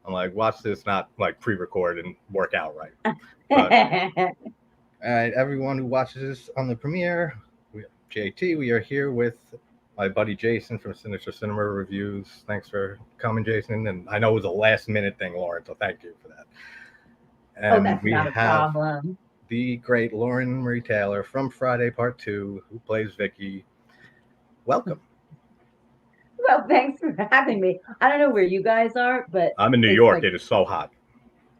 I'm like, watch this, not like pre-record and work out right. But all right, everyone who watches this on the premiere, JT, we are here with my buddy Jason from Sinister Cinema Reviews. Thanks for coming, Jason. And I know it was a last minute thing, Lauren, so thank you for that. Oh, And that's we not a have problem. the great Lauren Marie Taylor from Friday Part 2, who plays Vicky. Welcome. Well, thanks for having me. I don't know where you guys are, but I'm in New it's York. like, It is so hot.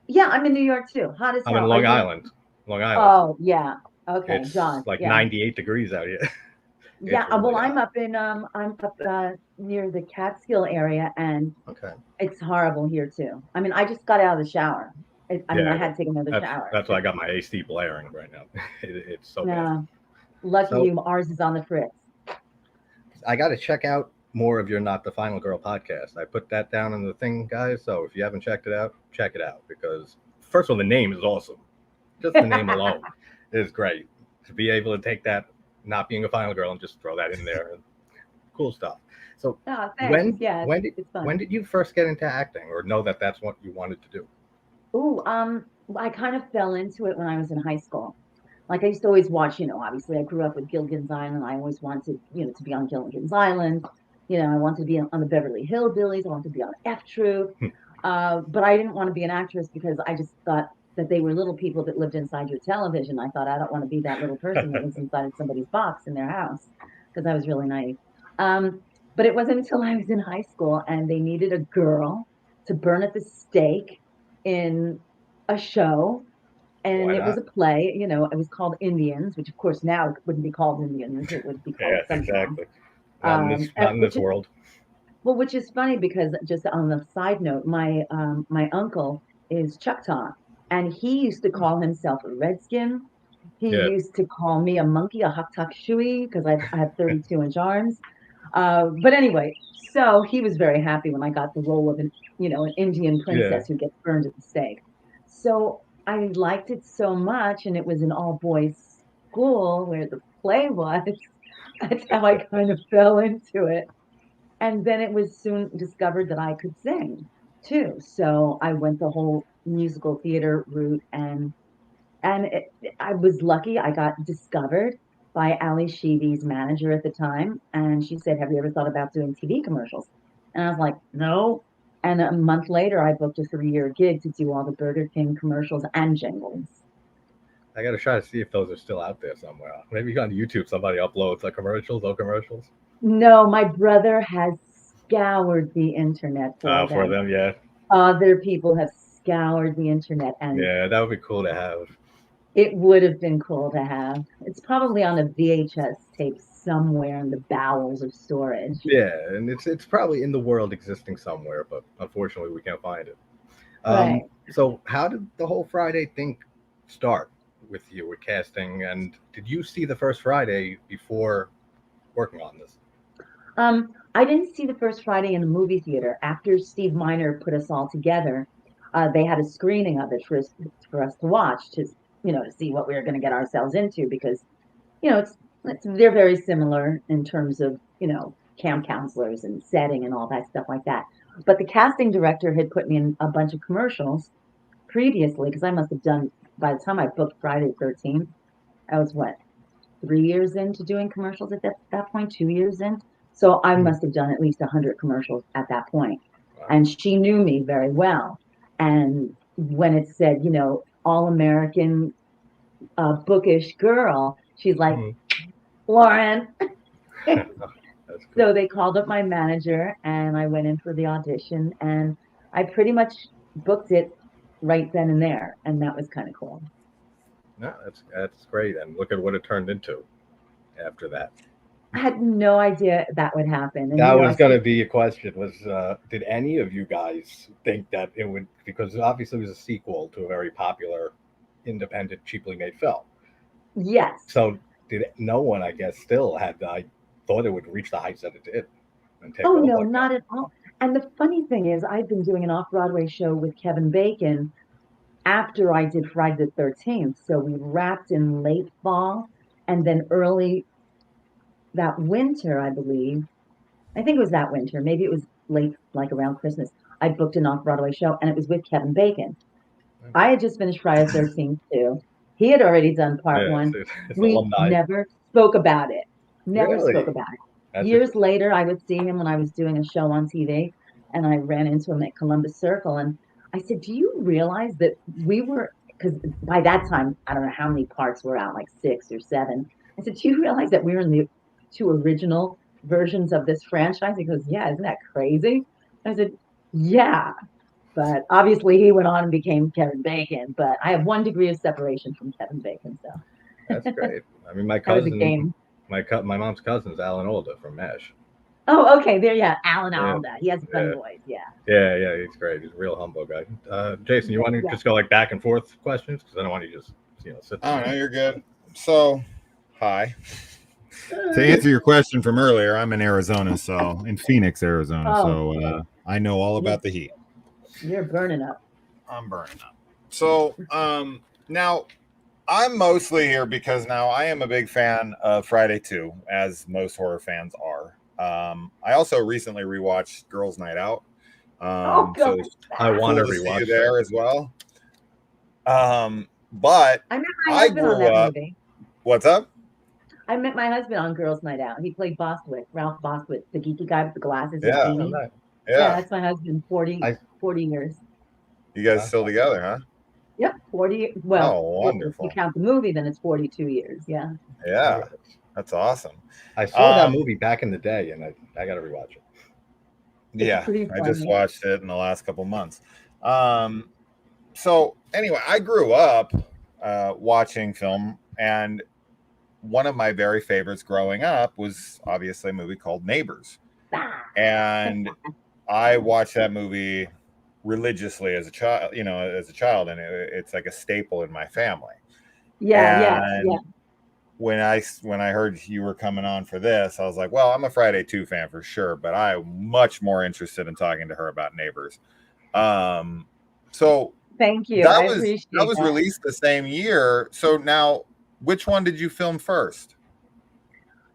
yeah, I'm in New York too. Hot as I'm in hell. Are Long you? Island. Long Island. Oh, yeah. Okay, It's John. like Yeah. 98 degrees out here. Yeah. It's Well, really I'm hot. up in I'm up near the Catskill area, and Okay. it's horrible here too. I mean, I just got out of the shower. I Yeah, had to take another that's shower. that's why I got my AC blaring right now. It's so bad. Yeah. Lucky So you. Ours is on the fritz. I got to check out more of your Not the Final Girl podcast. I put that down in the thing, guys. So if you haven't checked it out, check it out because first of all, the name is awesome. Just the name alone is great. To be able to take that, not being a final girl, and just throw that in there, cool stuff. So Oh, thanks. when Yeah, when did it's fun. when did you first get into acting, or know that that's what you wanted to do? Ooh, I kind of fell into it when I was in high school. Like I used to always watch, obviously I grew up with Gilligan's Island. I always wanted, to be on Gilligan's Island. I wanted to be on the Beverly Hillbillies. I wanted to be on F Troop. But I didn't want to be an actress because I just thought that they were little people that lived inside your television. I thought I don't want to be that little person that lives inside of somebody's box in their house because I was really naive. Um, but it wasn't until I was in high school and they needed a girl to burn at the stake in a show, and Why it was not? a play. It was called Indians, which of course now it wouldn't be called Indians, it would be called Yeah, something else. exactly. Not in this not in Which this is world. well, which is funny because just on the side note, my uncle is Choctaw, and he used to call himself a redskin. He Yeah. used to call me a monkey, a huktuk shui, because I have 32-inch arms. But anyway, so he was very happy when I got the role of an Indian Yeah. princess who gets burned at the stake. So I liked it so much, and it was an all boys school where the play was. That's how I kind of fell into it. And then it was soon discovered that I could sing too. So I went the whole musical theater route, and I was lucky. I got discovered by Ali Sheedy's manager at the time, and she said, "Have you ever thought about doing TV commercials?" And I was like, "No." And a month later, I booked a 3-year gig to do all the Burger King commercials and jingles. I gotta try to see if those are still out there somewhere. Maybe on YouTube somebody uploads like commercials, old commercials. No, my brother has scoured the internet for For them. them, yeah. Other people have scoured the internet, and Yeah, that would be cool to have. it would have been cool to have. It's probably on a VHS tape somewhere in the bowels of storage. Yeah, and it's probably in the world existing somewhere, but unfortunately we can't find it. Right. So how did the whole Friday thing start with you with casting? And did you see the first Friday before working on this? I didn't see the first Friday in the movie theater. After Steve Miner put us all together, they had a screening of it for us to watch to see what we were going to get ourselves into because they're very similar in terms of camp counselors and setting and all that stuff like that. But the casting director had put me in a bunch of commercials previously because I must have done by the time I booked Friday the 13th, I was what 3 years into doing commercials at that point, 2 years in. So I Mhm. must have done at least 100 commercials at that point. Wow. And she knew me very well. And when it said, all American bookish girl, she's like, Mhm. Lauren. That's So cool. they called up my manager and I went in for the audition and I pretty much booked it right then and there. And that was kind of cool. No, that's great. And look at what it turned into after that. I had no idea that would happen. And, That I was going still, to be a question. Was did any of you guys think that it would? Because obviously it was a sequel to a very popular, independent, cheaply made film. yes. So did no one? I guess still had. I thought it would reach the heights that it did and take Oh, off no, like that. not at all. And the funny thing is, I've been doing an off-Broadway show with Kevin Bacon after I did Friday the 13th. So we wrapped in late fall and then early that winter, I believe. I think it was that winter. Maybe it was late, like around Christmas. I booked an off-Broadway show, and it was with Kevin Bacon. I had just finished Friday the 13th too. He had already done part Yeah, one. it's We alumni. never spoke about it. Never spoke Really? about it. That's Years later, I would see him when I was doing a show on TV, and I ran into him at Columbus Circle, and I said, "Do you realize that we were?" Because by that time, I don't know how many parts were out, like 6 or 7. I said, "Do you realize that we were in the 2 original versions of this franchise?" He goes, "Yeah, isn't that crazy?" I said, "Yeah." But obviously, he went on and became Kevin Bacon. But I have 1 degree of separation from Kevin Bacon, so That's great. I mean, my that was a cousin, game. my mom's cousin's Alan Alda from MASH. Oh, okay, there, yeah, Alan Yeah, Alda. He has a funny yeah, voice, yeah. yeah. He's great. He's a real humble guy. Jason, you want to Yeah. just go like back and forth questions because I don't want you to just sit Oh, there. no, you're good. So, hi. To answer your question from earlier, I'm in Arizona, so in Phoenix, Arizona. Oh. So I know all about the heat. You're burning up. I'm burning up. So now I'm mostly here because now I am a big fan of Friday 2, as most horror fans are. I also recently rewatched Girls Nite Out. Oh, So God. I want to cool to see rewatch you there as well. But I met my I husband on grew that up. movie. What's up? I met my husband on Girls Night Out. He played Bostwick, Ralph Bostwick, the geeky guy with the glasses and Yeah. Oh, beanie. nice. Yeah, that's my husband, 40 I- years. You guys still together, huh? Yep, 40. Well, Oh, wonderful. if you count the movie, then it's 42 years. Yeah. Yeah, that's awesome. I saw that movie back in the day, and I got to rewatch it. Yeah, pretty I just funny. watched it in the last couple months. So anyway, I grew up watching film, and one of my very favorites growing up was obviously a movie called Neighbors. Ah. And I watched that movie religiously as a child, and it's like a staple in my family. Yeah, And when I heard you were coming on for this, I was like, well, I'm a Friday 2 fan for sure, but I'm much more interested in talking to her about Neighbors. So thank you. that I was appreciate that was that. released the same year. So now, which one did you film first?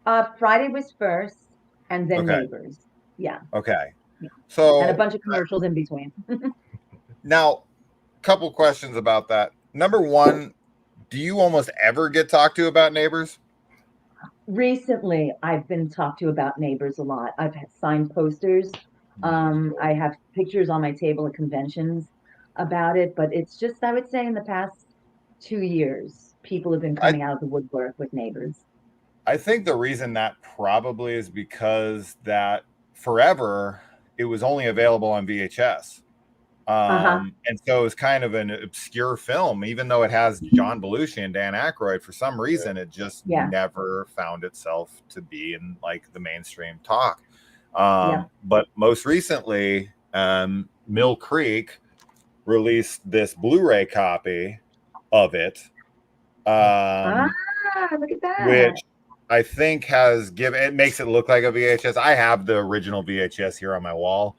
Friday was first, and then Okay. Neighbors. Yeah. Okay. Yeah. So And a bunch of commercials in between. now, couple questions about that. Number one, do you almost ever get talked to about Neighbors? Recently, I've been talked to about Neighbors a lot. I've had signed posters. I have pictures on my table at conventions about it, but it's just, I would say in the past 2 years, people have been coming out of the woodwork with Neighbors. I think the reason that probably is because that forever it was only available on VHS. And so it was kind of an obscure film, even though it has John Belushi and Dan Aykroyd. For some reason, it just never found itself to be in like the mainstream talk. But most recently, Mill Creek released this Blu-ray copy of it, look at that. which I think it makes it look like a VHS. I have the original VHS here on my wall.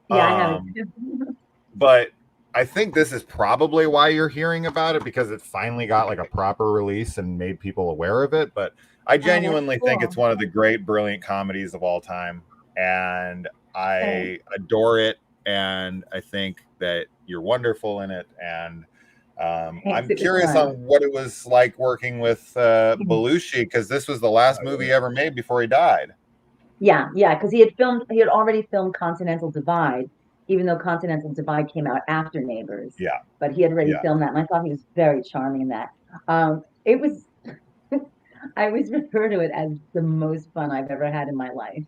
Yeah, I have it too. But I think this is probably why you're hearing about it, because it finally got like a proper release and made people aware of it. But I genuinely think it's one of the great, brilliant comedies of all time. And I adore it. And I think that you're wonderful in it. And I'm curious on what it was like working with Belushi, because this was the last movie he ever made before he died. Yeah, because he had already filmed Continental Divide, even though Continental Divide came out after Neighbors. Yeah. But he had already filmed that, and I thought he was very charming in that. It was, I always refer to it as the most fun I've ever had in my life,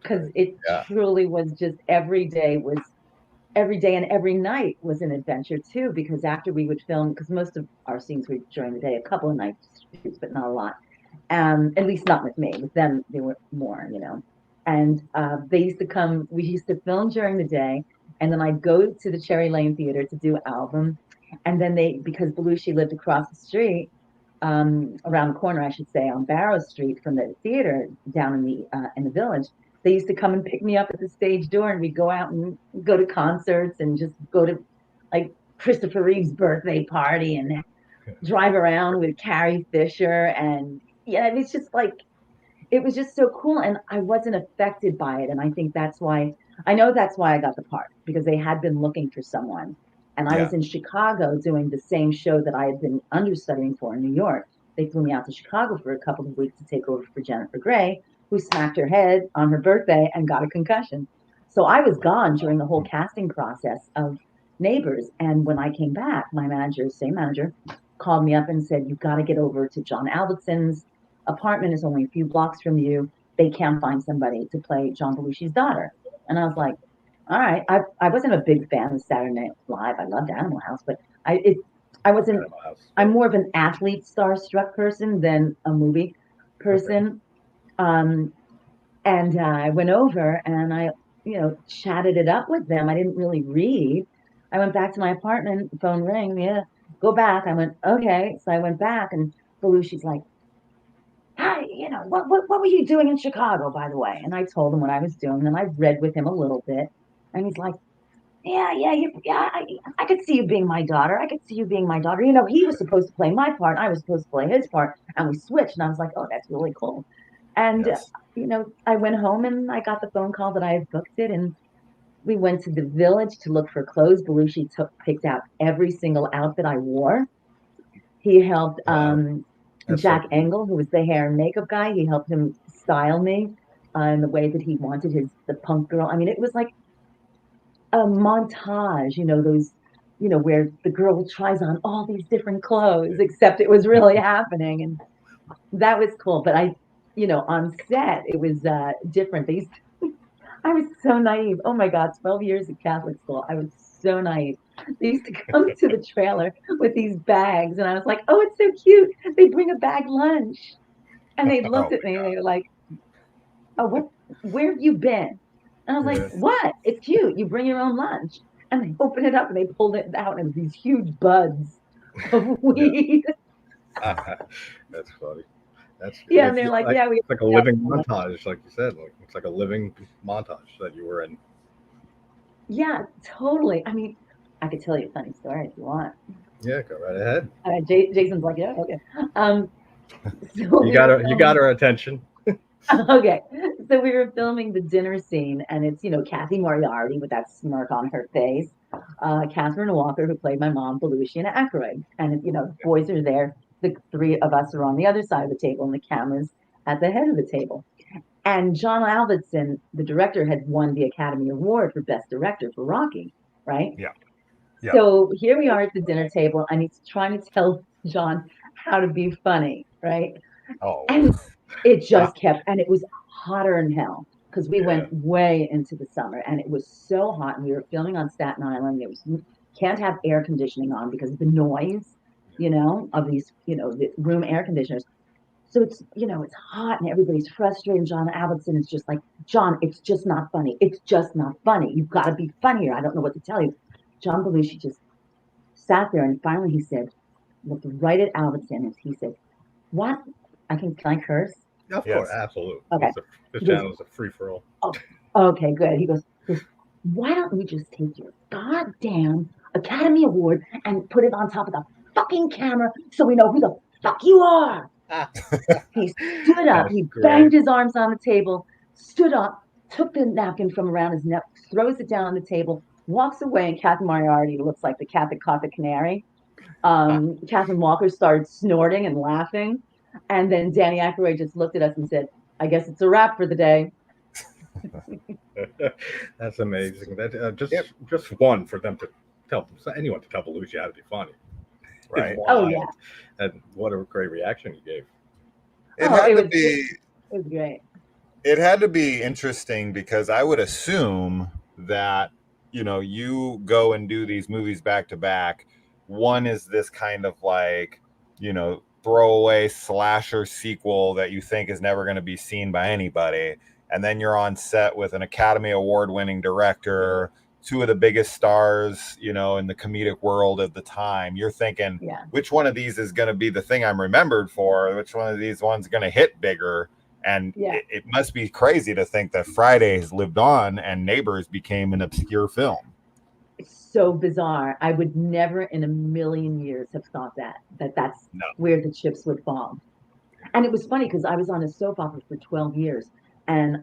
because it truly was just every day and every night was an adventure too, because after we would film, because most of our scenes were during the day, a couple of night shoots, but not a lot. At least not with me. With them, they were more, And they used to come. We used to film during the day, and then I'd go to the Cherry Lane Theater to do album, and then because Belushi lived across the street, around the corner, I should say, on Barrow Street from the theater down in the village. They used to come and pick me up at the stage door, and we'd go out and go to concerts and just go to like Christopher Reeve's birthday party and drive around with Carrie Fisher. And yeah, it was just so cool. And I wasn't affected by it. And I think that's why I know that's why I got the part, because they had been looking for someone. And I Yeah. was in Chicago doing the same show that I had been understudying for in New York. They flew me out to Chicago for a couple of weeks to take over for Jennifer Grey, who smacked her head on her birthday and got a concussion. So I was gone during the whole casting process of Neighbors. And when I came back, my manager, same manager, called me up and said, "You've got to get over to John Albertson's apartment is only a few blocks from you. They can't find somebody to play John Belushi's daughter." And I was like, all right. I wasn't a big fan of Saturday Night Live. I loved Animal House, but I wasn't. Animal House. I'm more of an athlete starstruck person than a movie person. And I went over and I, chatted it up with them. I didn't really read. I went back to my apartment. The phone rang. Yeah, go back. I went, okay. So I went back, and Belushi's like, "Hi, what were you doing in Chicago, by the way?" And I told him what I was doing, and I read with him a little bit. And he's like, yeah, I could see you being my daughter. I could see you being my daughter. He was supposed to play my part. I was supposed to play his part, and we switched. And I was like, oh, that's really cool. And, Yes. I went home and I got the phone call that I had booked it. And we went to the Village to look for clothes. Belushi picked out every single outfit I wore. He helped Wow. That's so Jack cool. Engel, who was the hair and makeup guy. He helped him style me in the way that he wanted the punk girl. I mean, it was like a montage, where the girl tries on all these different clothes, except it was really happening. And that was cool. But on set, it was different. I was so naive. Oh my God, 12 years at Catholic school. I was so naive. They used to come to the trailer with these bags, and I was like, oh, it's so cute. They bring a bag lunch. And they looked Oh at me and they were like, oh, where have you been? And I was like, Yeah. what? It's cute. You bring your own lunch. And they opened it up and they pulled it out, and these huge buds of weed. That's funny. That's Yeah, and they're like, yeah, we it's like a living montage, like you said. Like it's like a living montage that you were in. yeah, totally. I mean, I could tell you a funny story if you want. Yeah, go right ahead. Jason's like, yeah, okay. Um, so we were You got filming. our attention. Okay, so we were filming the dinner scene, and it's Kathy Moriarty with that smirk on her face, Catherine Walker, who played my mom, Belushi, and Aykroyd, and the boys are there. The three of us are on the other side of the table, and the camera's at the head of the table. And John Albertson, the director, had won the Academy Award for Best Director for Rocky, right? yeah. Yeah. So here we are at the dinner table, and he's trying to tell John how to be funny, right? Oh. And it just kept, and it was hotter than hell because we Yeah. went way into the summer, and it was so hot, and we were filming on Staten Island. There was can't have air conditioning on because of the noise, of these, the room air conditioners. So it's hot and everybody's frustrated. And John Albertson is just like, John, it's just not funny. It's just not funny. You've got to be funnier. I don't know what to tell you. John Belushi just sat there, and finally he said, looked right at Albertson, and he said, what? Can I curse? Of Yes. course, absolutely. Okay. This channel is a free for all. Oh, okay, good. He goes, why don't we just take your goddamn Academy Award and put it on top of the fucking camera so we know who the fuck you are? He stood up, That's he great. banged his arms on the table, stood up, took the napkin from around his neck, throws it down on the table, walks away, and Catherine Moriarty looks like the cat that caught the canary. Catherine Walker started snorting and laughing. And then Danny Aykroyd just looked at us and said, I guess it's a wrap for the day. That's amazing. That just one for them to tell anyone to tell Belushi how to be funny. Right. Oh, yeah. And what a great reaction you gave. It had it to was, be. It was great. It had to be interesting because I would assume that you go and do these movies back to back. One is this kind of like throwaway slasher sequel that you think is never going to be seen by anybody, and then you're on set with an Academy Award winning director, two of the biggest stars in the comedic world at the time. You're thinking, which one of these is going to be the thing I'm remembered for? Which one of these ones going to hit bigger? And it must be crazy to think that Fridays lived on and Neighbors became an obscure film. It's so bizarre. I would never in a million years have thought that's where the chips would fall. And it was funny because I was on a soap opera for 12 years. And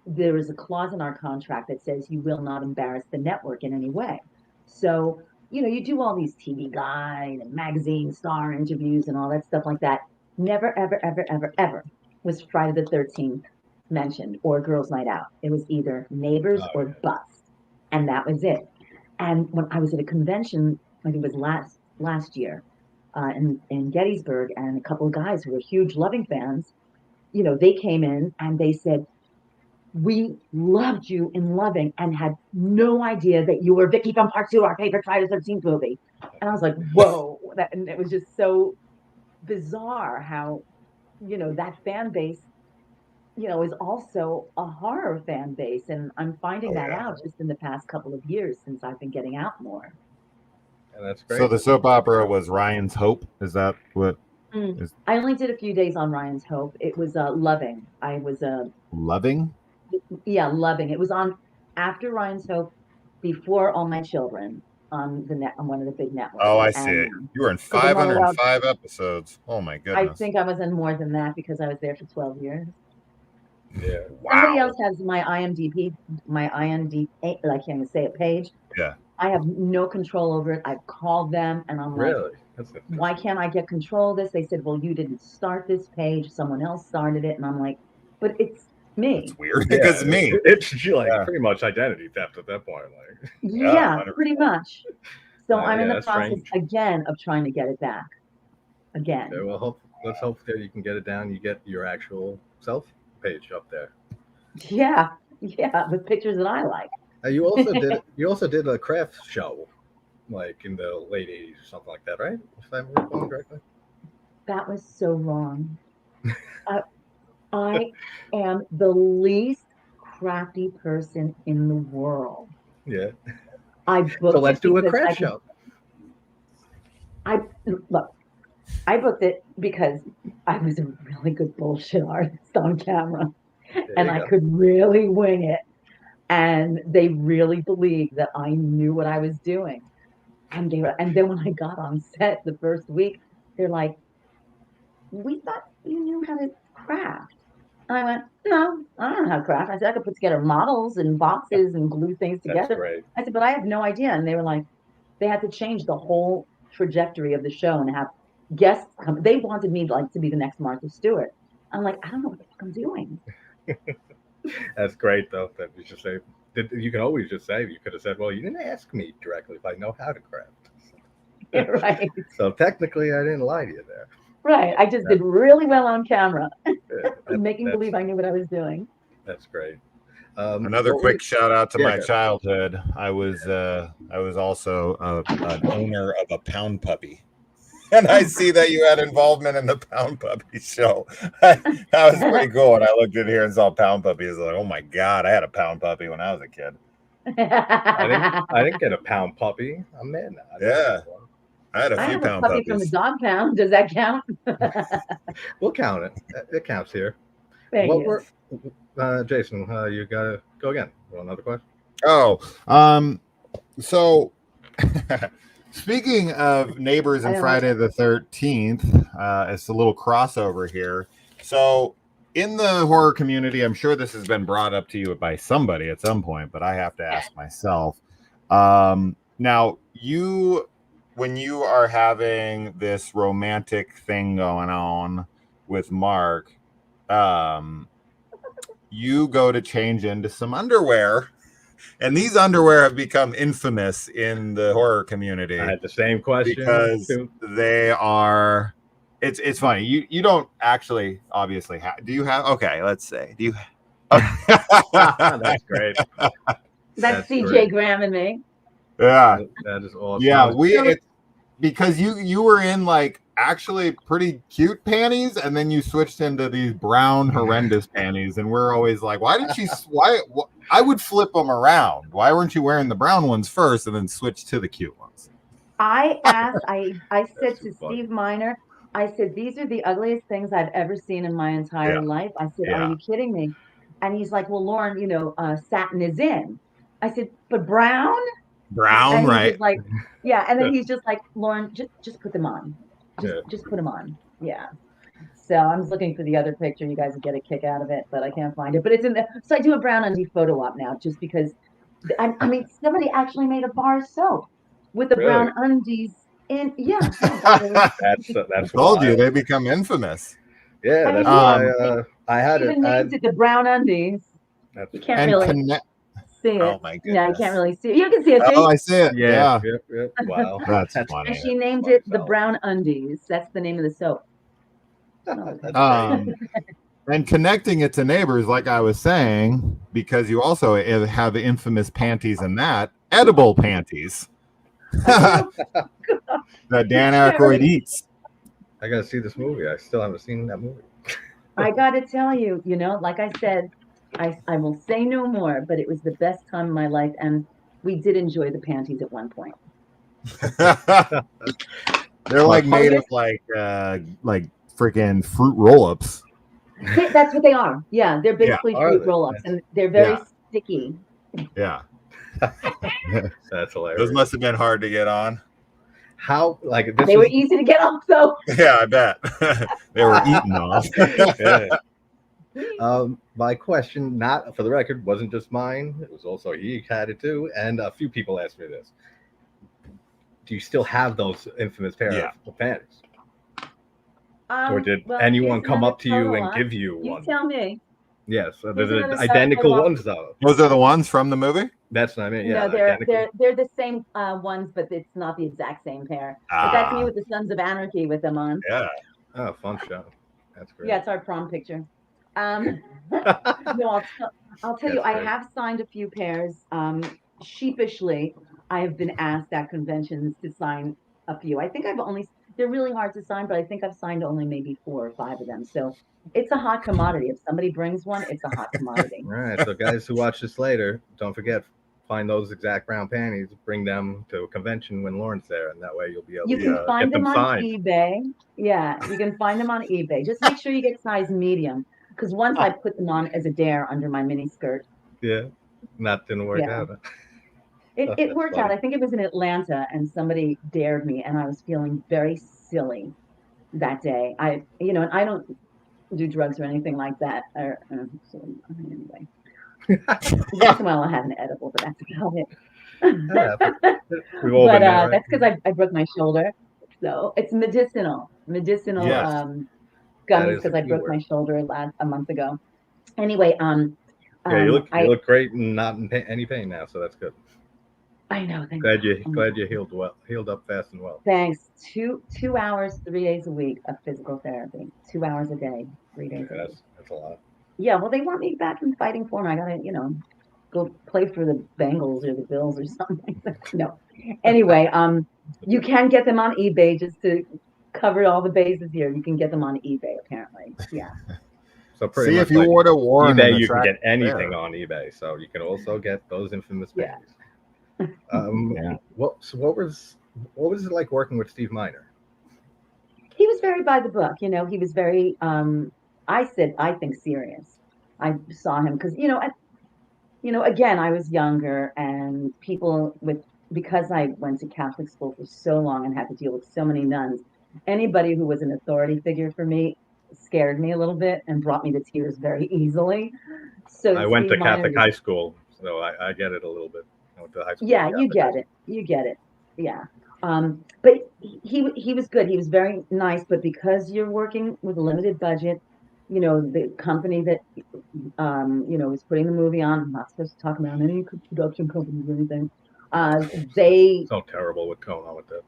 there is a clause in our contract that says you will not embarrass the network in any way. So, you do all these TV guide and magazine star interviews and all that stuff like that. Never, ever, ever, ever, ever was Friday the 13th mentioned or Girls Night Out. It was either Neighbors Oh, or yeah. Bust. And that was it. And when I was at a convention, I think it was last year, in Gettysburg, and a couple of guys who were huge Loving fans, they came in and they said, we loved you in Loving and had no idea that you were Vicky from Part 2, our favorite Friday the 13th movie. And I was like, whoa. And it was just so bizarre how, that fan base, is also a horror fan base. And I'm finding Oh, that yeah. out just in the past couple of years since I've been getting out more. And that's great. So the soap opera was Ryan's Hope. Is that what? I only did a few days on Ryan's Hope. It was Loving. I was Loving? Loving. It was on after Ryan's Hope, before All My Children on on one of the big networks. Oh, I see And it. You were in because I'm not allowed, 505 episodes. Oh my I goodness. think I was in more than that because I was there for 12 years. Yeah. Somebody Wow. else has my IMDb, I can't even say it, page. Yeah. I have no control over it. I've called them and I'm like, Really? That's why can't I get control of this? They said, well, you didn't start this page. Someone else started it. And I'm like, but it's me. It's weird Yeah, because me. It's like Yeah. pretty much identity theft at that point. Like, Yeah, 100%. pretty much. So I'm in yeah, the that's process strange. again of trying to get it back. Again. Okay, well, let's hope that you can get it down. You get your actual self page up there. Yeah, with pictures that I like. You also did a craft show, like in the late '80s or something like that, right? If I'm recalling correctly. That was so wrong. I am the least crafty person in the world. Yeah. I booked So let's it do a because craft show. I booked it because I was a really good bullshit artist on camera, and I could really wing it. And they really believed that I knew what I was doing. And then when I got on set the first week, they're like, we thought you knew how to craft. And I went, no, I don't know how to craft. I said, I could put together models and boxes and glue things That's together. great. I said, but I have no idea. And they were like, they had to change the whole trajectory of the show and have guests come. They wanted me to be the next Martha Stewart. I'm like, I don't know what the fuck I'm doing. That's great, though. That you just say. You can always just say. You could have said, "Well, you didn't ask me directly if I know how to craft." Right. So technically, I didn't lie to you there. Right. I just did really well on camera, Yeah, making believe I knew what I was doing. That's great. Another quick shout out to my go. childhood. I was also an owner of a pound puppy. And I see that you had involvement in the Pound Puppy show. That was pretty cool. When I looked in here and saw Pound Puppy, I was like, oh my God, I had a Pound Puppy when I was a kid. I didn't get a pound puppy. I'm mad now. Yeah. I had a I few have a pound puppy puppies. from the dog pound. Does that count? We'll count it. It counts here. Thank you. Jason, you gotta go again. Want another question? Oh, so speaking of Neighbors and Friday the 13th, it's a little crossover here. So in the horror community, I'm sure this has been brought up to you by somebody at some point, but I have to ask myself. Now, when you are having this romantic thing going on with Mark, you go to change into some underwear. And these underwear have become infamous in the horror community. I had the same question because they are. It's funny. You don't actually obviously have. Do you have? Okay, let's say. Do you? That's great. That's CJ Graham and me. Yeah, that is awesome. Yeah, because you were in like actually pretty cute panties, and then you switched into these brown horrendous panties, and we're always like, why did she? Why? I would flip them around. Why weren't you wearing the brown ones first and then switch to the cute ones? I asked. I said to Steve Miner, I said, these are the ugliest things I've ever seen in my entire life. I said, are you kidding me? And he's like, well, Lauren, satin is in. I said, but brown? Brown, and right? He's like, yeah. And then he's just like, Lauren, just put them on. Just put them on. Yeah. So I was looking for the other picture. You guys would get a kick out of it, but I can't find it. But it's in the. So I do a brown undie photo op now, just because. I mean, somebody actually made a bar soap with the Really? brown undies in. Yeah. That's Told you wild. they become infamous. Yeah, I that's mean, why I had even it. named it the brown undies. That's You can't And really connect. see it. Oh my Yeah, you goodness. can't really see it. You can see it. See? Oh, I see it. yeah, Yeah, yep. Wow, that's And funny. she named funny it the fellow. brown undies. That's the name of the soap. That's great. And connecting it to neighbors, like I was saying, because you also have the infamous panties and that edible panties that Dan Aykroyd eats. I gotta see this movie. I still haven't seen that movie. I got to tell you, like I said, I will say no more, but it was the best time of my life. And we did enjoy the panties at one point. They're like made of like freaking fruit roll-ups. That's what they are. Yeah, they're basically fruit roll-ups, and they're very sticky. Yeah. That's hilarious. Those must have been hard to get on. How they were easy to get off though. Yeah, I bet. They were eaten off. My question, not for the record, wasn't just mine. It was also he had it too, and a few people asked me this. Do you still have those infamous pair of panties? Or did anyone come up to you and give you one? You tell me. Yes, they're identical ones though. Those are the ones from the movie? That's what I mean. Yeah, no, they're the same ones, but it's not the exact same pair. But that's me with the Sons of Anarchy with them on. Yeah. Oh, fun show. That's great. Yeah, it's our prom picture. No, I'll tell you, I have signed a few pairs. Sheepishly, I have been asked at conventions to sign a few. I think they're really hard to sign, but I think I've signed only maybe 4 or 5 of them. So it's a hot commodity. If somebody brings one, it's a hot commodity. All right. So guys who watch this later, don't forget, find those exact brown panties, bring them to a convention when Lauren's there, and that way you'll be able to can find get them on signed. eBay. Yeah, you can find them on eBay. Just make sure you get size medium, because once I put them on as a dare under my mini skirt. Yeah, didn't work out. It worked out. I think it was in Atlanta, and somebody dared me, and I was feeling very silly that day. And I don't do drugs or anything like that. Anyway, once in a while I'll have an edible, but that's about it. We've all been there, right? That's because I broke my shoulder, so it's medicinal gummies because I broke my shoulder a month ago. Anyway, you look great and not in any pain now, so that's good. I know. Glad you healed up fast and well. Thanks. 2 hours, 3 days a week of physical therapy. 2 hours a day, 3 days a week. That's a lot. Yeah, well, they want me back in fighting form. I gotta, go play for the Bengals or the Bills or something. No. Anyway, you can get them on eBay just to cover all the bases here. You can get them on eBay, apparently. Yeah. So pretty much if you order eBay, you can get anything on eBay. So you can also get those infamous panties. What was it like working with Steve Miner? He was very by the book. He was very I think serious. I saw him because again, I was younger, and because I went to Catholic school for so long and had to deal with so many nuns, anybody who was an authority figure for me scared me a little bit and brought me to tears very easily. So I went to Catholic high school, so I get it a little bit. I went to high school. Yeah, you get it. Yeah. But he was good. He was very nice. But because you're working with a limited budget, the company that was putting the movie on, I'm not supposed to talk about any production companies or anything. They so terrible what's going on with that.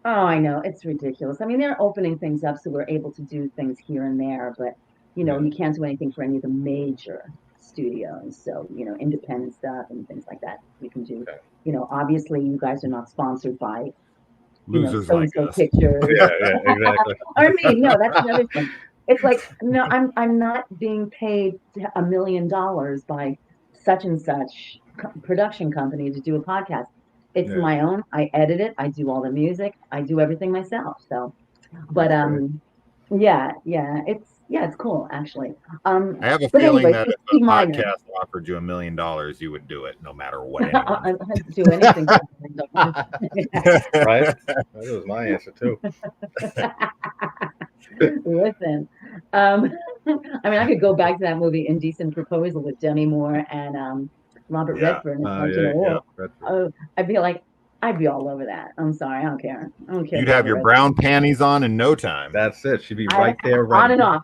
Oh, I know, it's ridiculous. I mean, they're opening things up, so we're able to do things here and there, but you can't do anything for any of the major studios. So independent stuff and things like that we can do. Okay. Obviously, you guys are not sponsored by losers so-and-so like us. Pictures. Yeah, exactly. I mean, no, that's another thing. It's like, no, I'm not being paid $1 million by such and such production company to do a podcast. It's my own. I edit it. I do all the music. I do everything myself. So, but it's cool actually. I have a feeling that if a podcast offered you $1 million, you would do it no matter what. I'd do anything. Right? That was my answer too. Listen, I mean, I could go back to that movie, Indecent Proposal, with Demi Moore and Robert Yeah. Redford. It's like, Yeah, Redford. I'd be like, I'd be all over that. I'm sorry, I don't care. I don't care. You'd about have the your rest. brown panties on in no time. That's it. She'd be right there, ready. On and off,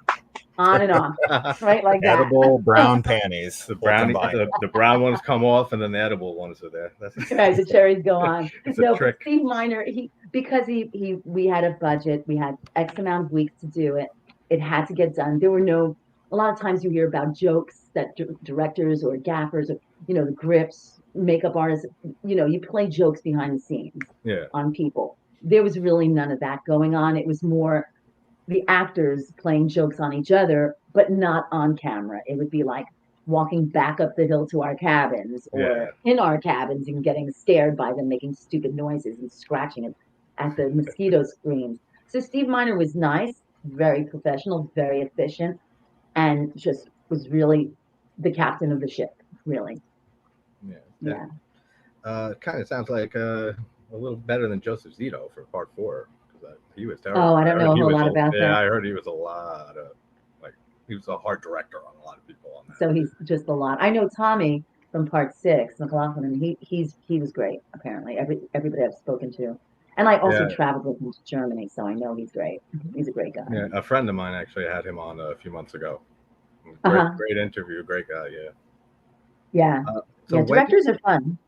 on and off, right like that. Edible brown panties. The full brownie, combined. the brown ones come off, and then the edible ones are there. That's Right, the cherries go on. it's No, a but trick. Steve Miner, we had a budget, we had X amount of weeks to do it. It had to get done. There were no, a lot of times you hear about jokes that directors or gaffers or, the grips, makeup artists, you play jokes behind the scenes Yeah, on people. There was really none of that going on. It was more the actors playing jokes on each other, but not on camera. It would be like walking back up the hill to our cabins or in our cabins and getting scared by them making stupid noises and scratching at the mosquito screens. So Steve Miner was nice, very professional, very efficient, and just was really the captain of the ship, really. yeah. Kind of sounds like a little better than Joseph Zito for part 4, because he was terrible. Oh, I don't know a whole lot about Yeah, that. I heard he was a lot of he was a hard director on a lot of people on that. So he's just a lot. I know Tommy from part 6, McLaughlin, and he was great, apparently. Everybody I've spoken to. And I also traveled with him to Germany, so I know he's great. He's a great guy. Yeah, a friend of mine actually had him on a few months ago. Great interview, great guy, yeah. Yeah. Directors are fun.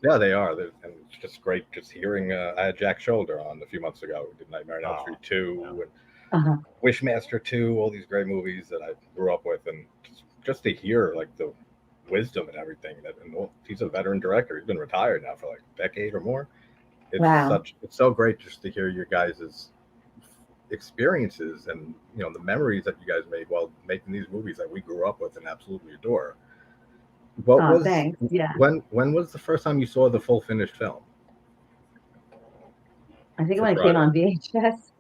Yeah, they are. And it's just great just hearing. I had Jack Shoulder on a few months ago. We did Nightmare on Elm Street 2 and Wishmaster 2, all these great movies that I grew up with. And just to hear like the wisdom and everything. He's a veteran director. He's been retired now for like a decade or more. It's so great just to hear your guys' experiences and the memories that you guys made while making these movies that we grew up with and absolutely adore. Thanks. Yeah. When was the first time you saw the full finished film? I think when it came on VHS.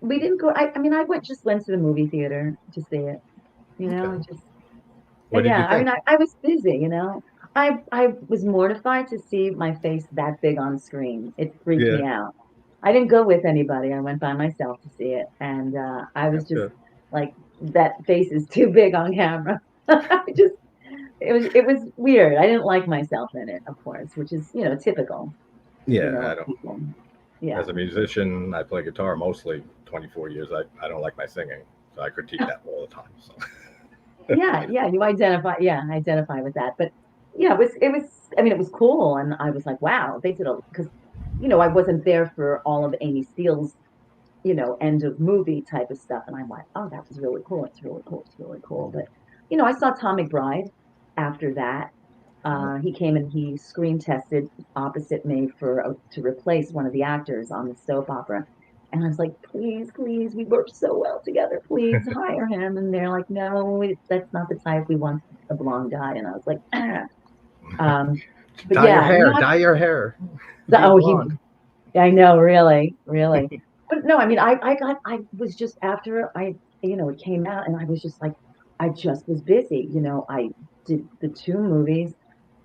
We didn't go. I mean, I went to the movie theater to see it. What did you think? I mean, I was busy. I was mortified to see my face that big on screen. It freaked me out. I didn't go with anybody. I went by myself to see it, and I was just like, that face is too big on camera. It was weird. I didn't like myself in it, of course, which is typical. Yeah, I don't. Yeah. As a musician, I play guitar mostly 24 years. I don't like my singing, so I critique that all the time. So. You identify with that. But it was cool, and I was like, wow, they did because I wasn't there for all of Amy Steele's end of movie type of stuff, and I'm like, oh, that was really cool. It's really cool. But I saw Tom McBride after that. He came and he screen tested opposite me to replace one of the actors on the soap opera. And I was like, please, we work so well together. Please hire him. And they're like, no, that's not the type. We want a blonde guy. And I was like, dye your hair. I know, really. But no, I mean, I was just after it came out, and I was just like, I just was busy. I did the 2 movies,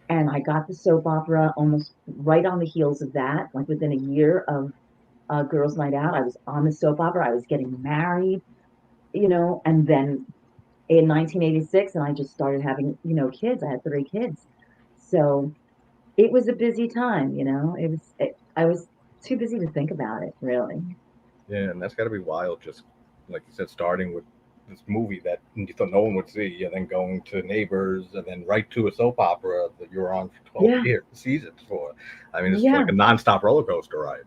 and I got the soap opera almost right on the heels of that, like within a year of Girls Nite Out. I was on the soap opera. I was getting married, and then in 1986, and I just started having, kids. I had 3 kids. So it was a busy time, I was too busy to think about it, really. Yeah, and that's got to be wild, just like you said, starting with this movie that you thought no one would see, and then going to Neighbors, and then right to a soap opera that you were on for 12 seasons for. I mean, it's like a nonstop roller coaster ride.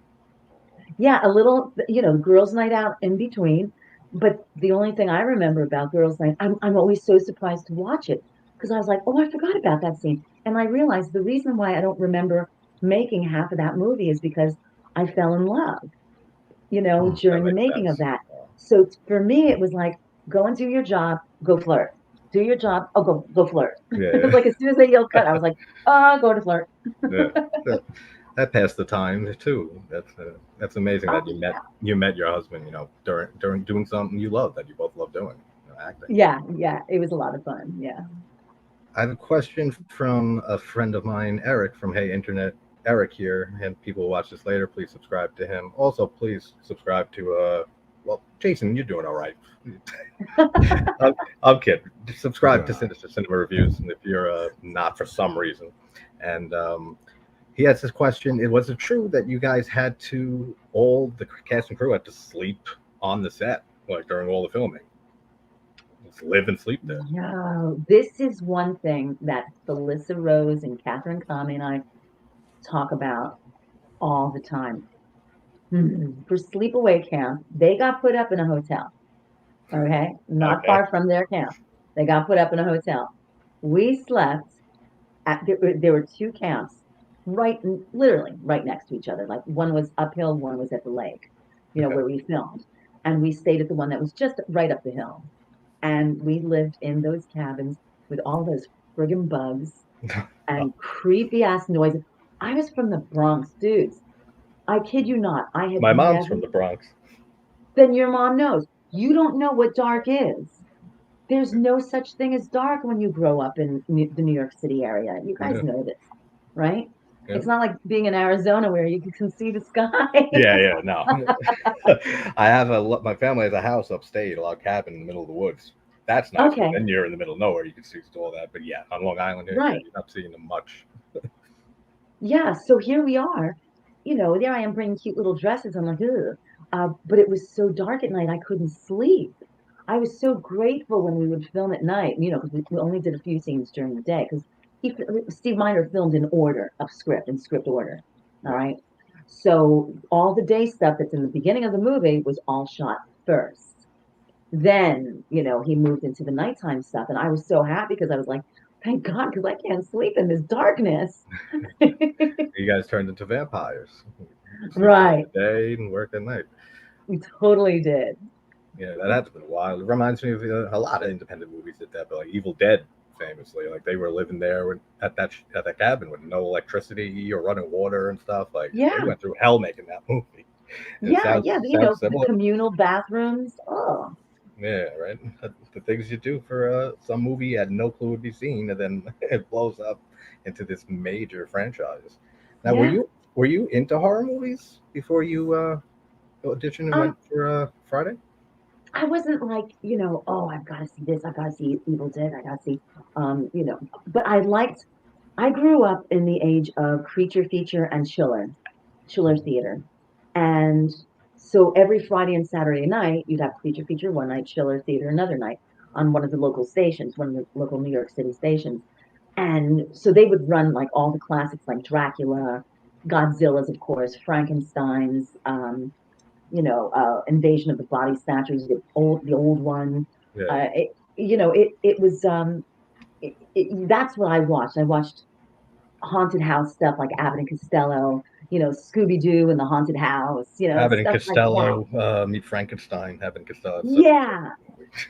Yeah, a little, Girls Nite Out in between. But the only thing I remember about Girls Nite, I'm always so surprised to watch it, because I was like, oh, I forgot about that scene. And I realized the reason why I don't remember making half of that movie is because I fell in love, during the making of that. So for me, it was like, go and do your job, go flirt. Do your job, go flirt. Yeah. It was like, as soon as they yelled cut, I was like, go to flirt. That passed the time too. That's amazing that you met your husband, during doing something you love, that you both love doing, acting. Yeah, it was a lot of fun. Yeah. I have a question from a friend of mine, Eric from Hey Internet. Eric here, and people who watch this later, please subscribe to him. Also, please subscribe to Well, Jason, you're doing all right. I'm kidding. Subscribe to Sinister Cinema Reviews if you're not for some reason. And he has this question. Was it true that you guys had to, all the cast and crew had to sleep on the set, like during all the filming? Just live and sleep there. No, this is one thing that Felissa Rose and Catherine Kami and I talk about all the time. For sleepaway camp, they got put up in a hotel. Okay, not far from their camp. They got put up in a hotel. We slept at there were two camps, literally right next to each other. Like one was uphill, one was at the lake, where we filmed, and we stayed at the one that was just right up the hill. And we lived in those cabins with all those friggin' bugs and creepy ass noises. I was from the Bronx, dudes. I kid you not. My mom's from the Bronx. Then your mom knows. You don't know what dark is. There's no such thing as dark when you grow up in the New York City area. You guys know this, right? Yeah. It's not like being in Arizona where you can see the sky. Yeah, no. I have my family has a house upstate, a log cabin in the middle of the woods. That's nice. Okay. Then you're in the middle of nowhere. You can see all that. But yeah, on Long Island, right. You're not seeing them much. Yeah, so here we are. There I am bringing cute little dresses. I'm like, ugh. But it was so dark at night, I couldn't sleep. I was so grateful when we would film at night, because we only did a few scenes during the day. Because Steve Miner filmed in script order. All right. So all the day stuff that's in the beginning of the movie was all shot first. Then, he moved into the nighttime stuff. And I was so happy because I was like, thank God, because I can't sleep in this darkness. You guys turned into vampires. Right. Day and work at night. We totally did. Yeah, that had to be a while. It reminds me of a lot of independent movies did that, but like Evil Dead, famously, like they were living there at that cabin with no electricity or running water and stuff. Like they went through hell making that movie. The communal bathrooms. Oh. Yeah, right. The things you do for some movie you had no clue would be seen, and then it blows up into this major franchise. Now, were you into horror movies before you auditioned and went for Friday? I wasn't like, I've got to see this, I've got to see Evil Dead, I got to see, but I grew up in the age of Creature Feature and Chiller Theater. And so every Friday and Saturday night, you'd have Creature Feature one night, Chiller Theater another night on one of the local stations, one of the local New York City stations. And so they would run like all the classics like Dracula, Godzilla's, of course, Frankenstein's, Invasion of the Body Snatchers, the old one. Yeah. It was that's what I watched. I watched haunted house stuff like Abbott and Costello, Scooby Doo and the Haunted House, Abbott and Costello, like Meet Frankenstein, Abbott and Costello. Yeah,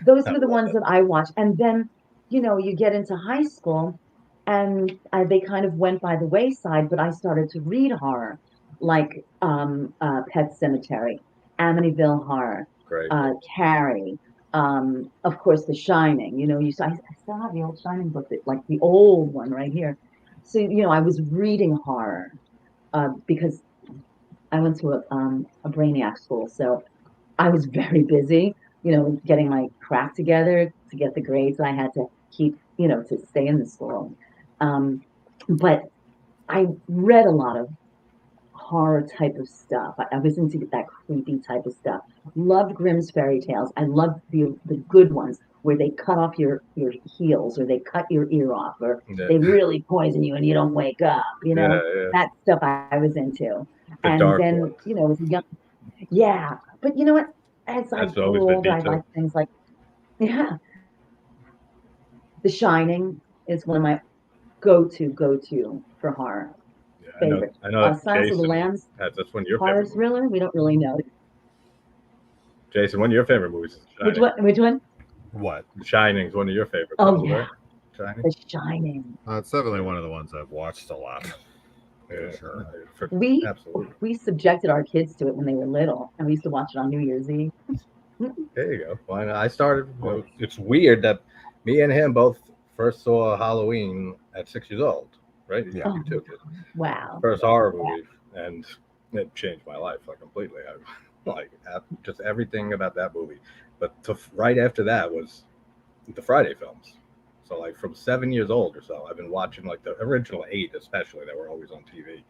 those were the ones that I watched. And then, you get into high school, and they kind of went by the wayside. But I started to read horror, like Pet Sematary, Amityville Horror, Carrie, of course, The Shining. I still have the old Shining book, like the old one right here. So I was reading horror because I went to a Brainiac school, so I was very busy, getting my craft together to get the grades I had to keep, to stay in the school. But I read a lot of horror type of stuff. I was into that creepy type of stuff. Loved Grimm's fairy tales. I loved the good ones where they cut off your heels, or they cut your ear off, or they really poison you and you don't wake up. That stuff I was into. And then ones. As a young, but you know what? As I grew older, I liked things like, The Shining is one of my go-to for horror. Favorite. I know Silence of the Lambs. That's one of your horror favorite thriller. Movies. We don't really know. Jason, one of your favorite movies is Shining. Which one? What? Shining is one of your favorites. Oh yeah, Shining. The Shining. It's definitely one of the ones I've watched a lot. Yeah, sure. We subjected our kids to it when they were little, and we used to watch it on New Year's Eve. There you go. Well, I started. It's weird that me and him both first saw Halloween at 6 years old. Right? Yeah, you too. Wow. First horror movie, and it changed my life completely. like just everything about that movie. But right after that was the Friday films. So like from 7 years old or so, I've been watching like the original 8, especially that were always on TV.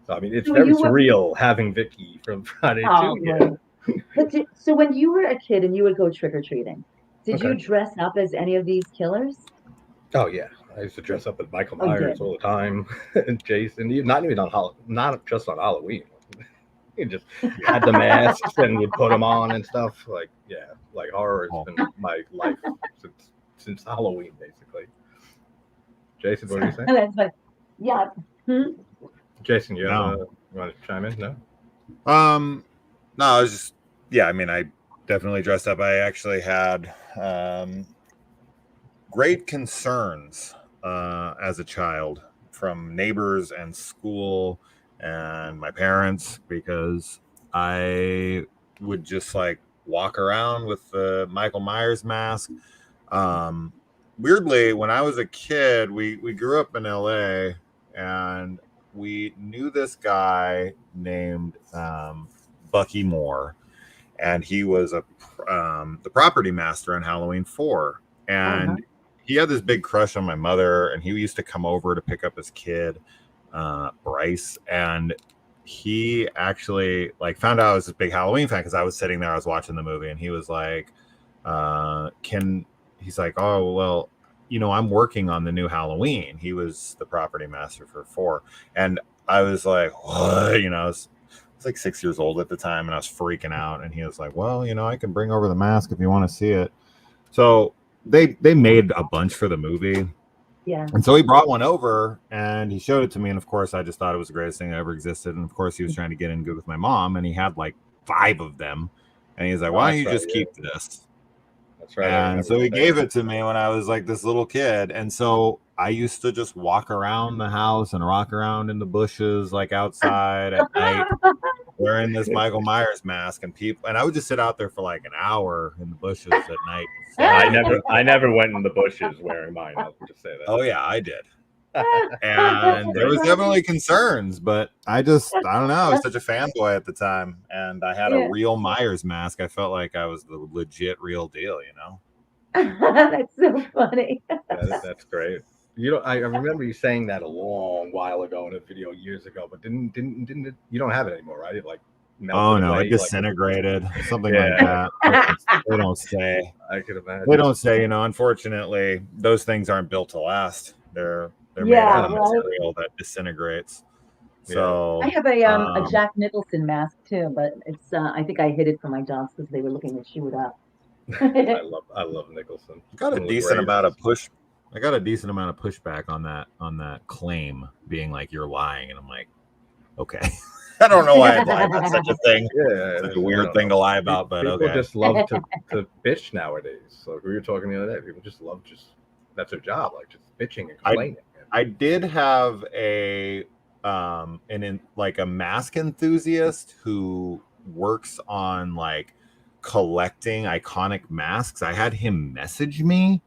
So I mean, it's So very you were, surreal having Vicky from Friday oh, too. right. Yeah. So when you were a kid and you would go trick or treating, did you Okay. dress up as any of these killers? Oh yeah, I used to dress up as Michael Oh, you Myers did. all the time, and Jason. Not even on not just on Halloween. You just had the masks and would put them on and stuff. Like yeah, like horror has Oh. been my life since Halloween basically. Jason, what do you say? That's fun. Yeah. Hmm? Jason, you No. want to chime in? No. No, I was just yeah. I mean, I definitely dressed up. I actually had great concerns as a child from neighbors and school and my parents because I would just like walk around with the Michael Myers mask. Weirdly, when I was a kid, we grew up in LA and we knew this guy named Bucky Moore, and he was the property master on Halloween 4. And Uh-huh. he had this big crush on my mother, and he used to come over to pick up his kid, Bryce. And he actually like found out I was this big Halloween fan because I was sitting there, I was watching the movie, and he was like, he's like, oh, well, I'm working on the new Halloween. He was the property master for 4. And I was like, what? I was like 6 years old at the time, and I was freaking out. And he was like, well, I can bring over the mask if you want to see it. So they made a bunch for the movie. Yeah. And so he brought one over and he showed it to me. And of course, I just thought it was the greatest thing that ever existed. And of course, he was trying to get in good with my mom, and he had like 5 of them. And he's like, why don't you just keep this? That's right. And so he gave it to me when I was like this little kid. And so I used to just walk around the house and rock around in the bushes, like outside at night, wearing this Michael Myers mask, and I would just sit out there for like an hour in the bushes at night. I never went in the bushes wearing mine. I'll just say that. Oh yeah, I did. And there was definitely concerns, but I don't know. I was such a fanboy at the time, and I had a real Myers mask. I felt like I was the legit real deal, That's so funny. That's great. I remember you saying that a long while ago in a video years ago, but didn't it, you don't have it anymore, right? It like melted away, it disintegrated, like, something like that. They don't say. I could imagine. They don't say. Unfortunately, those things aren't built to last. They're made out of material that disintegrates. So I have a Jack Nicholson mask too, but it's I think I hid it from my dogs because they were looking to chew it up. I love Nicholson. I got a decent amount of pushback on that claim, being like you're lying, and I'm like, okay. I don't know why I'd lie about such a thing. Yeah, such a weird thing to lie about, but people okay. just love to bitch nowadays. So we were talking the other day. People just love that's their job, like just bitching and complaining. I did have a a mask enthusiast who works on like collecting iconic masks. I had him message me,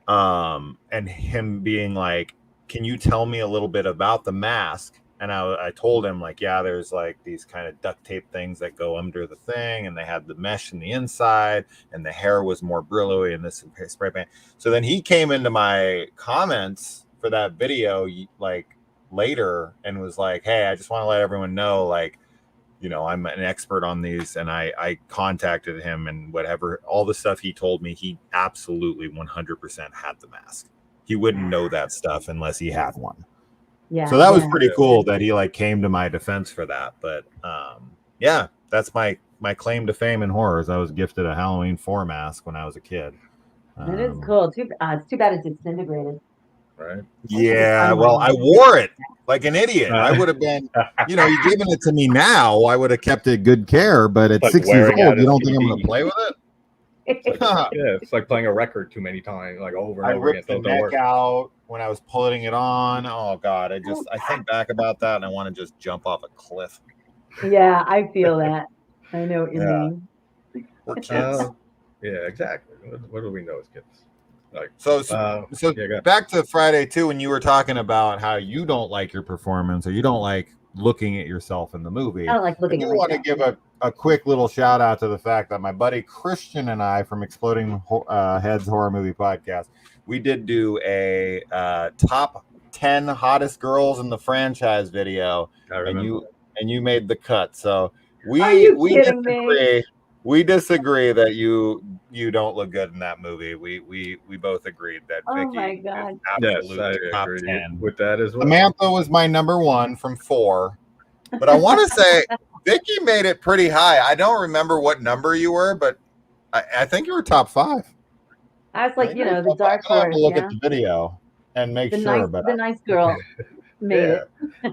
and him being like, "Can you tell me a little bit about the mask?" And I told him like, yeah, there's like these kind of duct tape things that go under the thing, and they had the mesh in the inside, and the hair was more brillowy, and this spray paint. So then he came into my comments for that video like later and was like, hey, I just want to let everyone know, like, I'm an expert on these. And I contacted him, and whatever, all the stuff he told me, he absolutely 100% had the mask. He wouldn't know that stuff unless he had one. Yeah. So that was pretty cool that he like came to my defense for that. But yeah, that's my claim to fame in horrors. I was gifted a Halloween 4 mask when I was a kid. That is cool. It's too bad it's disintegrated. Right. Yeah, well, I wore it like an idiot. I would have been, you're giving it to me now, I would have kept it good care. But at 6 years old, you don't think I'm going to play with it? It's like playing a record too many times, like over and over again. I ripped the neck out when I was putting it on. Oh God, I think back about that and I want to just jump off a cliff. Yeah, I feel that. I know what you mean. We're kids. Yeah, exactly. What do we know as kids? Like back to Friday too, when you were talking about how you don't like your performance or you don't like looking at yourself in the movie. I don't like I looking do at want to myself. give a quick little shout out to the fact that my buddy Christian and I from Exploding Heads Horror Movie Podcast, we did do a top 10 hottest girls in the franchise video, I remember. and you made the cut. So Are you we kidding me? disagree. We disagree that you don't look good in that movie. We both agreed that Oh Vicky my God. is Yes, absolutely I top agree 10. with that as well. Samantha was my number 1 from 4. But I want to say Vicky made it pretty high. I don't remember what number you were, but I think you were top 5. I was like, think you you're know, the top 5. dark I'm gonna have horse. to look Yeah. at the video and make sure. But The nice girl made it.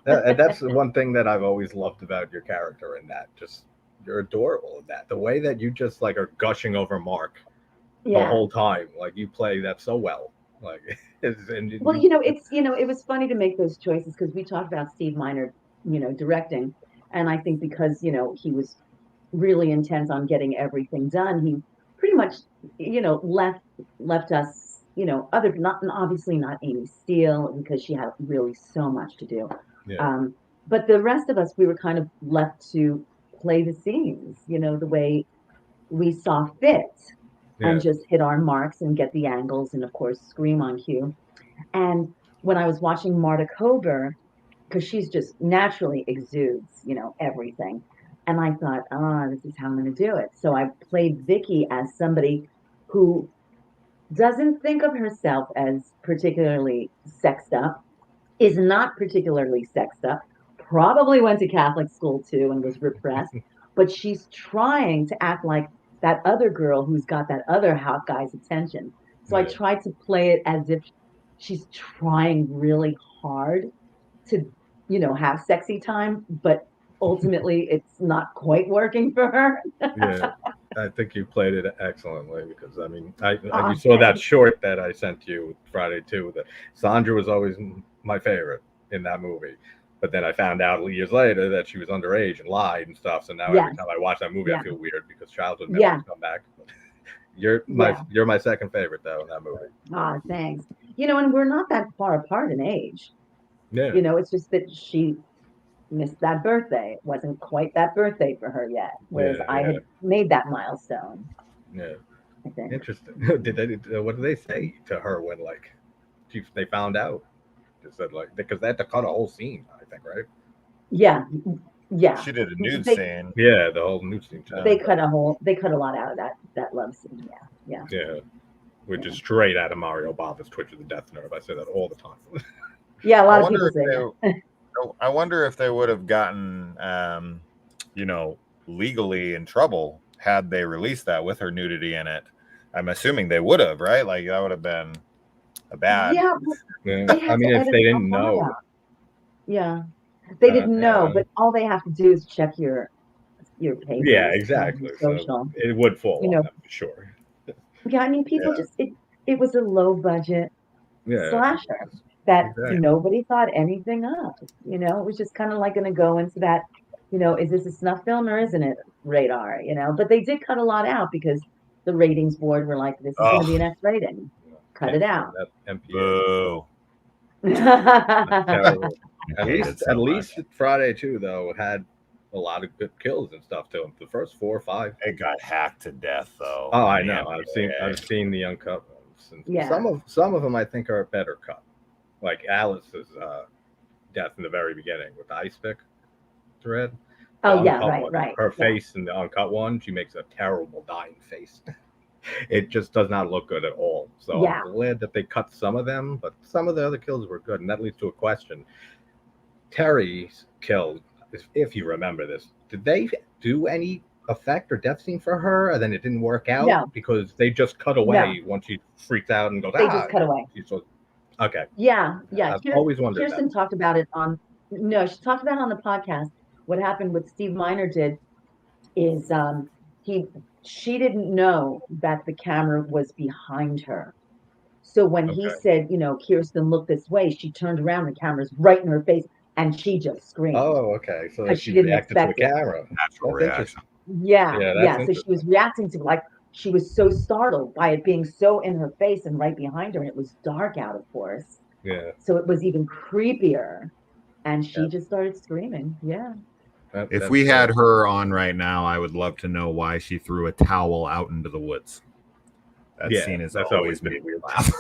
And that's one thing that I've always loved about your character in that. Just you're adorable in that. The way that you just like are gushing over Mark the Yeah. whole time. Like you play that so well. Like Well, you know, it was funny to make those choices because we talked about Steve Miner, you know, directing. And I think because, you know, he was really intense on getting everything done, he pretty much, you know, left us, you know, obviously not Amy Steele because she had really so much to do. yeah. But the rest of us, we were kind of left to play the scenes, you know, the way we saw fit and Yeah. just hit our marks and get the angles and of course scream on cue. And when I was watching Marta Kober, because she's just naturally exudes, you know, everything. And I thought, this is how I'm going to do it. So I played Vicky as somebody who doesn't think of herself as particularly sexed up, is not particularly sexed up, probably went to Catholic school too and was repressed, but she's trying to act like that other girl who's got that other hot guy's attention. So I Yeah. tried to play it as if she's trying really hard to, you know, have sexy time, but ultimately it's not quite working for her. Yeah. I think you played it excellently because I mean, Aw, you saw that thanks. short that I sent you Friday too. That Sandra was always my favorite in that movie, but then I found out years later that she was underage and lied and stuff. So now every Yes. time I watch that movie, Yeah. I feel weird because childhood Yeah. memories come back. You're Yeah. my second favorite though in that movie. Thanks. You know, and we're not that far apart in age. Yeah. You know, it's just that she missed that birthday. It wasn't quite that birthday for her yet, whereas Yeah, I yeah. had made that milestone, Yeah. I think. Interesting. What did they say to her when like they found out? They said like because they had to cut a whole scene, I think, right? Yeah, yeah. she did a nude They- scene. Yeah, the whole new scene. They cut a lot out of that love scene. Yeah. Yeah, which is straight out of Mario Bava's Twitch of the Death Nerve. I say that all the time. Yeah, a I lot of wonder people if say that. I wonder if they would have gotten, you know, legally in trouble had they released that with her nudity in it. I'm assuming they would have, right? Like that would have been a bad. Yeah, Yeah. they had I mean, to if edit they a didn't lot know, out. Yeah. They didn't know, yeah. but all they have to do is check your pages. Yeah, and exactly. your So social. it would fall You on know. them for sure. Yeah, I mean, people just it was a low budget Yeah, slasher that exactly. nobody thought anything of. You know, it was just kind of like going to go into that, you know, is this a snuff film or isn't it radar? You know, but they did cut a lot out because the ratings board were like, this is going to be an X rating. Cut it out. That MPA. Boo. Terrible. I hate it so At least much. Friday too, though, had a lot of good kills and stuff to him. The first 4 or 5. It got hacked to death, though. Oh, I in the know. MPAA. I've seen the uncut ones. And Yeah. Some of them I think are better cut. Like Alice's death in the very beginning with the ice pick thread. The Oh yeah, uncut one. right. Her Yeah. face in the uncut one, she makes a terrible dying face. It just does not look good at all. So Yeah. I'm glad that they cut some of them, but some of the other kills were good, and that leads to a question. Terry's kill, if you remember this, did they do any effect or death scene for her, and then it didn't work out No. because they just cut away once she freaked out and goes, They just cut away. She's so, okay. Yeah. I've always wondered Kirsten talked about it she talked about it on the podcast. What happened with Steve Miner did is she didn't know that the camera was behind her. So when he Okay. said, you know, Kirsten, look this way, she turned around, the camera's right in her face, and she just screamed. Oh, okay. So that Because she she didn't reacted to the expect it. camera. Natural That's reaction. Yeah. that's So she was reacting to like she was so startled by it being so in her face and right behind her, and it was dark out, of course. Yeah. So it was even creepier. and she just started screaming. Yeah. If we had her on right now, I would love to know why she threw a towel out into the woods. That scene has always made me laugh.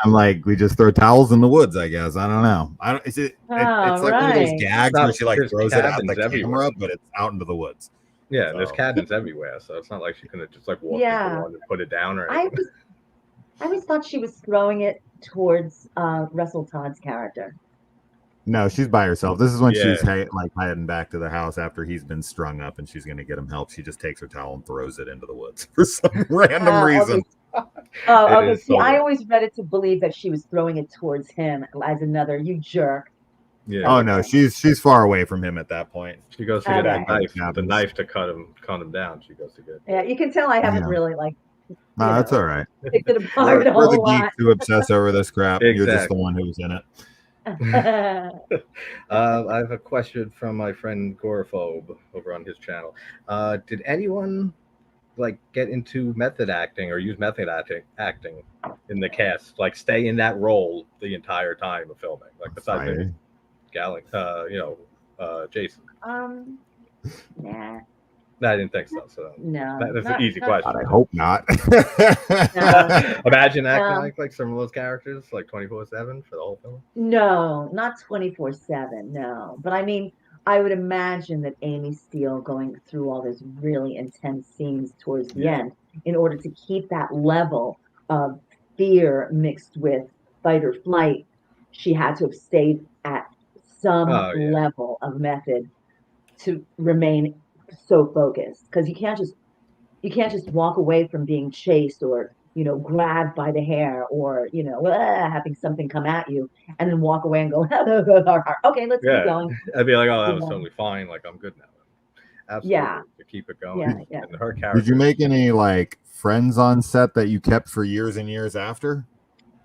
I'm like, we just throw towels in the woods, I guess. I don't know. It's like one of those gags where she like throws it at the camera, but it's out into the woods. Yeah, so. There's cabins everywhere, so it's not like she couldn't just like walk into one and put it down or anything. I always thought she was throwing it towards Russell Todd's character. No, she's by herself. This is when she's like heading back to the house after he's been strung up, and she's going to get him help. She just takes her towel and throws it into the woods for some random reason. Okay. See, I always read it to believe that she was throwing it towards him as another, you jerk. Yeah. Oh no, she's far away from him at that point. She goes to get the knife to cut him down. She goes to get. Yeah, you can tell I haven't really like. No, that's all right. Picked it apart we're the geeks who obsess over this crap. Exactly. You're just the one who's in it. I have a question from my friend Gorophobe over on his channel. Did anyone like get into method acting or use method acting in the cast? Like stay in that role the entire time of filming? Like besides Jason. Nah. I didn't think so. So no, that's an easy question. I hope not. Imagine acting like some of those characters, like 24/7 for the whole film. No, not 24/7. No, but I mean, I would imagine that Amy Steele going through all those really intense scenes towards the end, in order to keep that level of fear mixed with fight or flight, she had to have stayed at some level of method to remain so focused, because you can't just walk away from being chased or grabbed by the hair or having something come at you and then walk away and go okay, let's keep going. I'd be like, oh, that was totally fine, like I'm good now. Absolutely, to keep it going. And her character. Did you make any like friends on set that you kept for years and years after?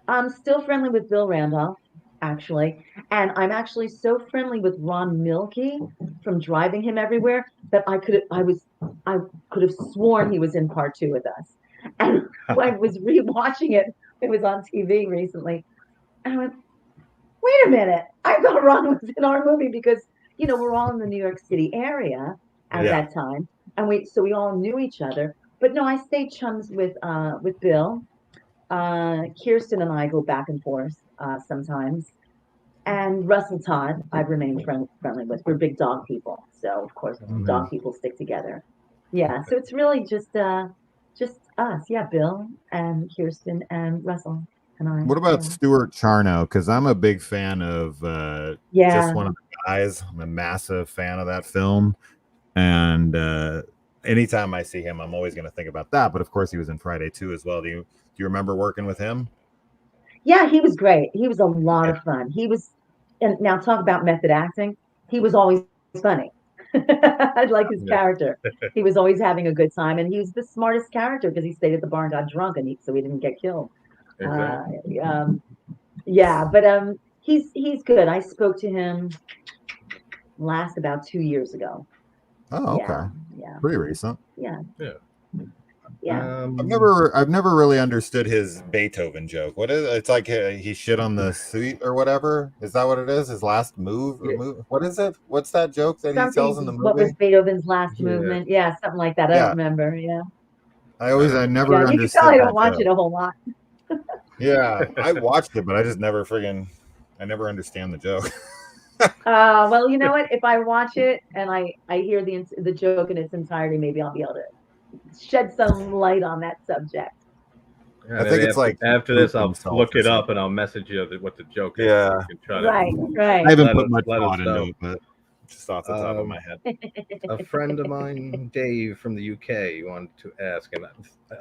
I'm still friendly with Bill Randolph, actually, and I'm actually so friendly with Ron Milkey from Driving Him Everywhere that I could have sworn he was in part 2 with us. And when I was rewatching it was on TV recently, and I went, wait a minute, I thought Ron was in our movie, because we're all in the New York City area at that time, and we all knew each other. But no, I stayed chums with Bill. Kirsten and I go back and forth sometimes. And Russell Todd, I've remained friendly with. We're big dog people, so of course dog people stick together. Yeah, so it's really just us. Yeah, Bill and Kirsten and Russell and I. What about Stuart Charno? Because I'm a big fan of Just One of the Guys. I'm a massive fan of that film, and anytime I see him, I'm always going to think about that. But of course, he was in Friday 2 as well. Do you remember working with him? Yeah, he was great. He was a lot of fun. And now talk about method acting. He was always funny. I like his character. He was always having a good time, and he was the smartest character because he stayed at the bar and got drunk, so he didn't get killed. Exactly. But he's good. I spoke to him last about 2 years ago. Oh, okay. Yeah. Pretty recent. Yeah. I've never really understood his Beethoven joke. What is it? It's like he shit on the seat or whatever. Is that what it is? His last move? What is it? What's that joke that he tells in the movie? What was Beethoven's last movement? Yeah, something like that. I don't remember. Yeah. I never understood. You can tell I don't watch it a whole lot. Yeah, I watched it, but I just never I never understand the joke. Well, you know what? If I watch it and I hear the joke in its entirety, maybe I'll be able to shed some light on that subject. Yeah, I think it's like after this, I'll look it up and I'll message you what the joke is. Yeah, right. I haven't put much thought into it, but just off the top of my head. A friend of mine, Dave from the UK, wanted to ask, and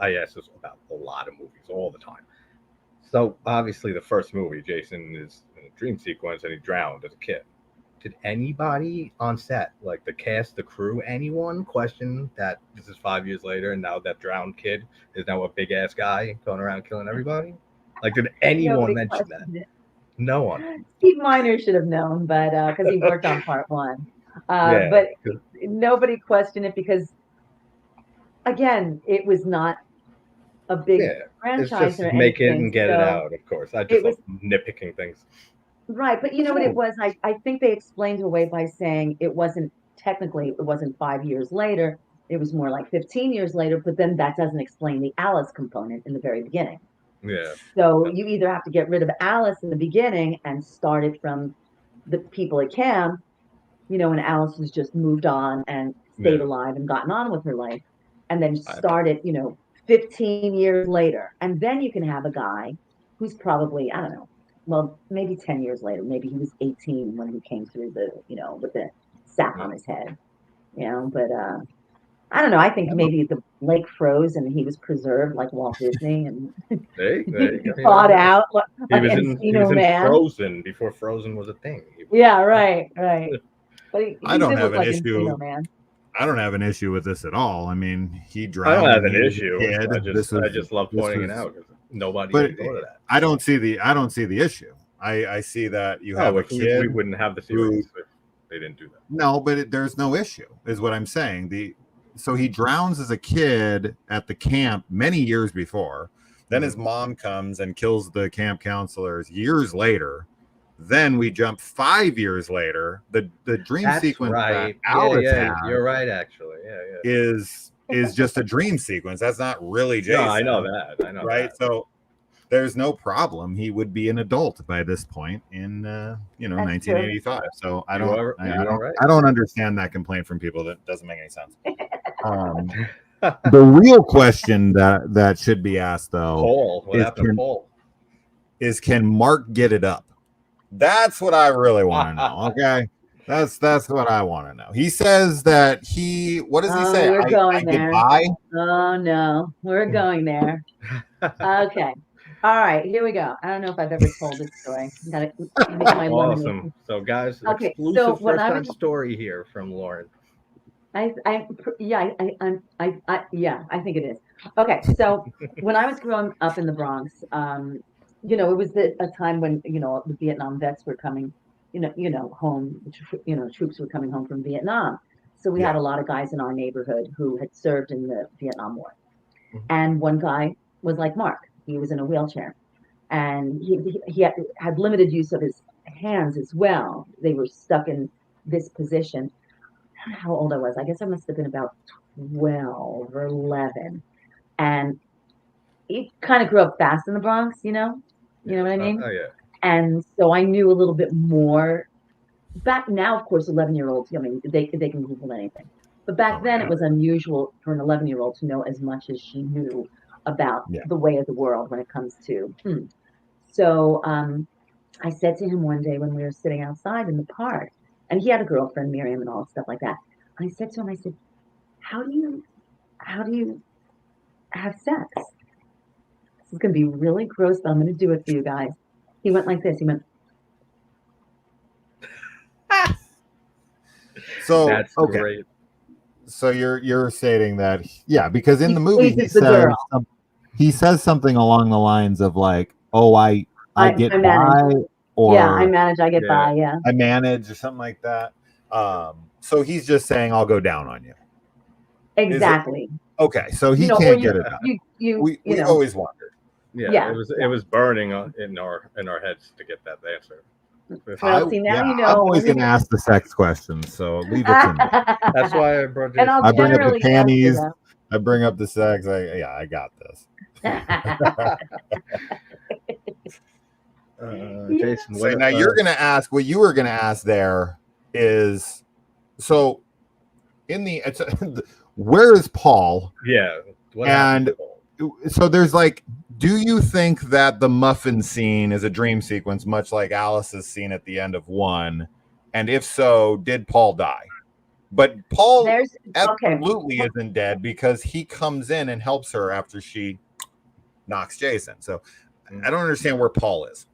I ask this about a lot of movies all the time. So obviously, the first movie, Jason is in a dream sequence and he drowned as a kid. Did anybody on set, like the cast, the crew, anyone question that this is 5 years later and now that drowned kid is now a big ass guy going around killing everybody? Like, did anyone mention that? No one. Steve Miner should have known, but because he worked on part 1. But nobody questioned it because, again, it was not a big franchise. It's just make it and get it out, of course. I just was nitpicking things. Right, but you know what it was? I think they explained it away by saying it wasn't 5 years later. It was more like 15 years later, but then that doesn't explain the Alice component in the very beginning. Yeah. So you either have to get rid of Alice in the beginning and start it from the people at camp, and Alice has just moved on and stayed alive and gotten on with her life, and then start it, 15 years later. And then you can have a guy who's probably, I don't know, well, maybe 10 years later. Maybe he was 18 when he came through with the sack on his head, but I don't know. I think maybe the lake froze and he was preserved like Walt Disney and thawed out like he was in Frozen before Frozen was a thing. Yeah, right. But I don't have an issue. I don't have an issue with this at all. I mean, he drowned. I don't have an issue. I just love pointing it out because nobody would go to that. I don't see the issue. I see that you have a kid. We wouldn't have the series if they didn't do that. No, but there's no issue, is what I'm saying. So he drowns as a kid at the camp many years before. Then his mom comes and kills the camp counselors years later. Then we jump 5 years later. The dream sequence that Alice had, you're right, actually. Is just a dream sequence. That's not really Jason. No, I know that. Right? So there's no problem. He would be an adult by this point in 1985. So I don't understand that complaint from people. That doesn't make any sense. The real question that should be asked though is can Mark get it up? That's what I really want to know. Okay. That's what I want to know. He says that what does he say? We're going there. Get by? Oh no, we're going there. Okay. All right, here we go. I don't know if I've ever told this story. Awesome. So guys, exclusive first-time story here from Lauren. I think it is. Okay, so when I was growing up in the Bronx, it was a time when the Vietnam vets were coming, home. Troops were coming home from Vietnam. So we had a lot of guys in our neighborhood who had served in the Vietnam War, and one guy was like Mark. He was in a wheelchair, and he had limited use of his hands as well. They were stuck in this position. I don't know how old I was. I guess I must have been about 12 or 11. And he kind of grew up fast in the Bronx, you know what I mean? Oh, yeah. And so I knew a little bit more. Back now, of course, 11-year-olds, they can Google anything. But back then, it was unusual for an 11-year-old to know as much as she knew about the way of the world when it comes to. So I said to him one day when we were sitting outside in the park, and he had a girlfriend, Miriam, and all stuff like that. I said to him, how do you have sex? This is going to be really gross, but I'm going to do it for you guys. He went like this. He went. So that's great. So you're stating that, because in the movie he says something along the lines of like, oh, I get by, or I manage, I get by, I manage, or something like that. So he's just saying, I'll go down on you. Exactly. Okay, so he can't get it up. We always wondered. Yeah, it was burning in our heads to get that answer. Well, see, now you know. I'm always going to ask the sex questions, so leave it to me. That's why I brought you. I bring up the panties. I bring up the sex. I got this. Jason, so now you're going to ask what you were going to ask. There is so where is Paul? Yeah, and so there's like. Do you think that the muffin scene is a dream sequence, much like Alice's scene at the end of 1? And if so, did Paul die? But Paul absolutely isn't dead because he comes in and helps her after she knocks Jason. So I don't understand where Paul is.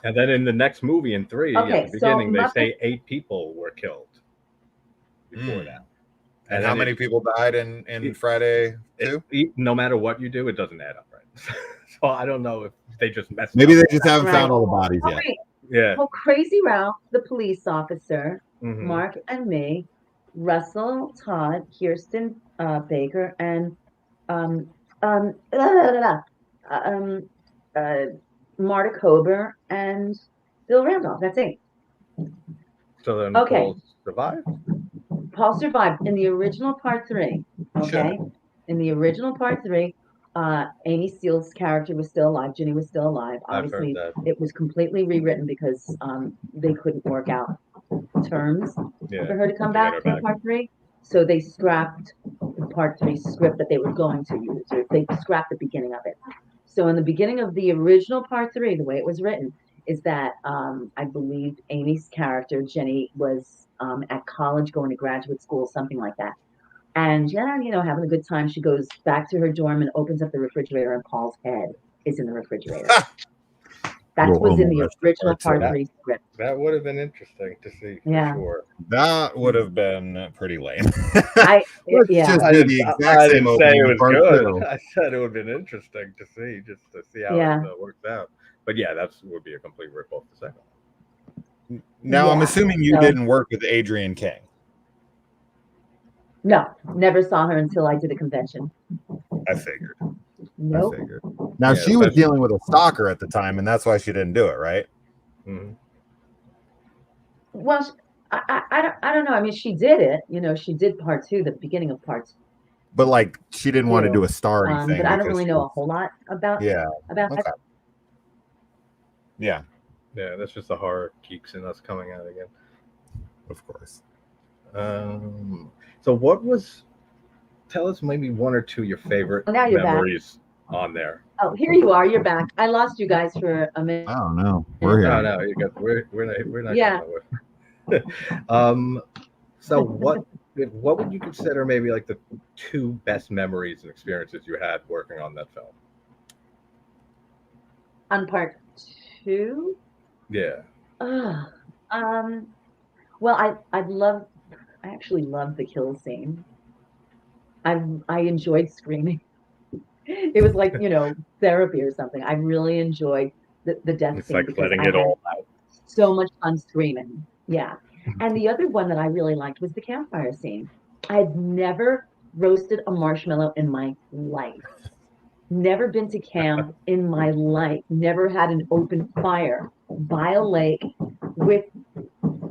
And then in the next movie, in 3, at the beginning, they say 8 people were killed before that. And how many people died in Friday 2? No matter what you do, it doesn't add up. So I don't know if they just messed Maybe up. They just haven't found all the bodies yet. Yeah. Well, Crazy Ralph, the police officer, Mark and me, Russell, Todd, Kirsten Baker, and Marta Kober, and Bill Randolph. That's it. So then Okay. Paul survived? Paul survived in the original part 3. Okay. In the original part 3, Amy Steele's character was still alive. Ginny was still alive. Obviously, it was completely rewritten because they couldn't work out terms for her to come back for part 3. So they scrapped the part 3 script that they were going to use, or they scrapped the beginning of it. So in the beginning of the original part 3, the way it was written is that I believe Amy's character, Jenny, was at college, going to graduate school, something like that. And having a good time, she goes back to her dorm and opens up the refrigerator, and Paul's head is in the refrigerator. That was in the original part 3 script. That would have been interesting to see, for sure. That would have been pretty lame. I didn't say it was good. I said it would have been interesting to see, just to see how it works out. But yeah, that would be a complete rip-off the second one. Now, I'm assuming you didn't work with Adrienne King. No, never saw her until I did a convention. I figured. Nope. Now, she was dealing with a stalker at the time, and that's why she didn't do it, right? Mm-hmm. Well, I don't know. I mean, she did it. She did part 2, the beginning of part 2. But like, she didn't want to do a starry thing. But I don't really know a whole lot about that. Yeah, that's just the horror geeks in us coming out again. Of course. So tell us maybe one or two of your favorite memories on there. Oh, here you are. You're back. I lost you guys for a minute. I don't know. We're here. No, we're not. Yeah. So what would you consider maybe like the 2 best memories and experiences you had working on that film? On part 2? Yeah. Well, I actually loved the kill scene. I enjoyed screaming. It was like, therapy or something. I really enjoyed the death scene. It's like letting it all out. So much fun screaming. Yeah. And the other one that I really liked was the campfire scene. I had never roasted a marshmallow in my life. Never been to camp in my life. Never had an open fire by a lake with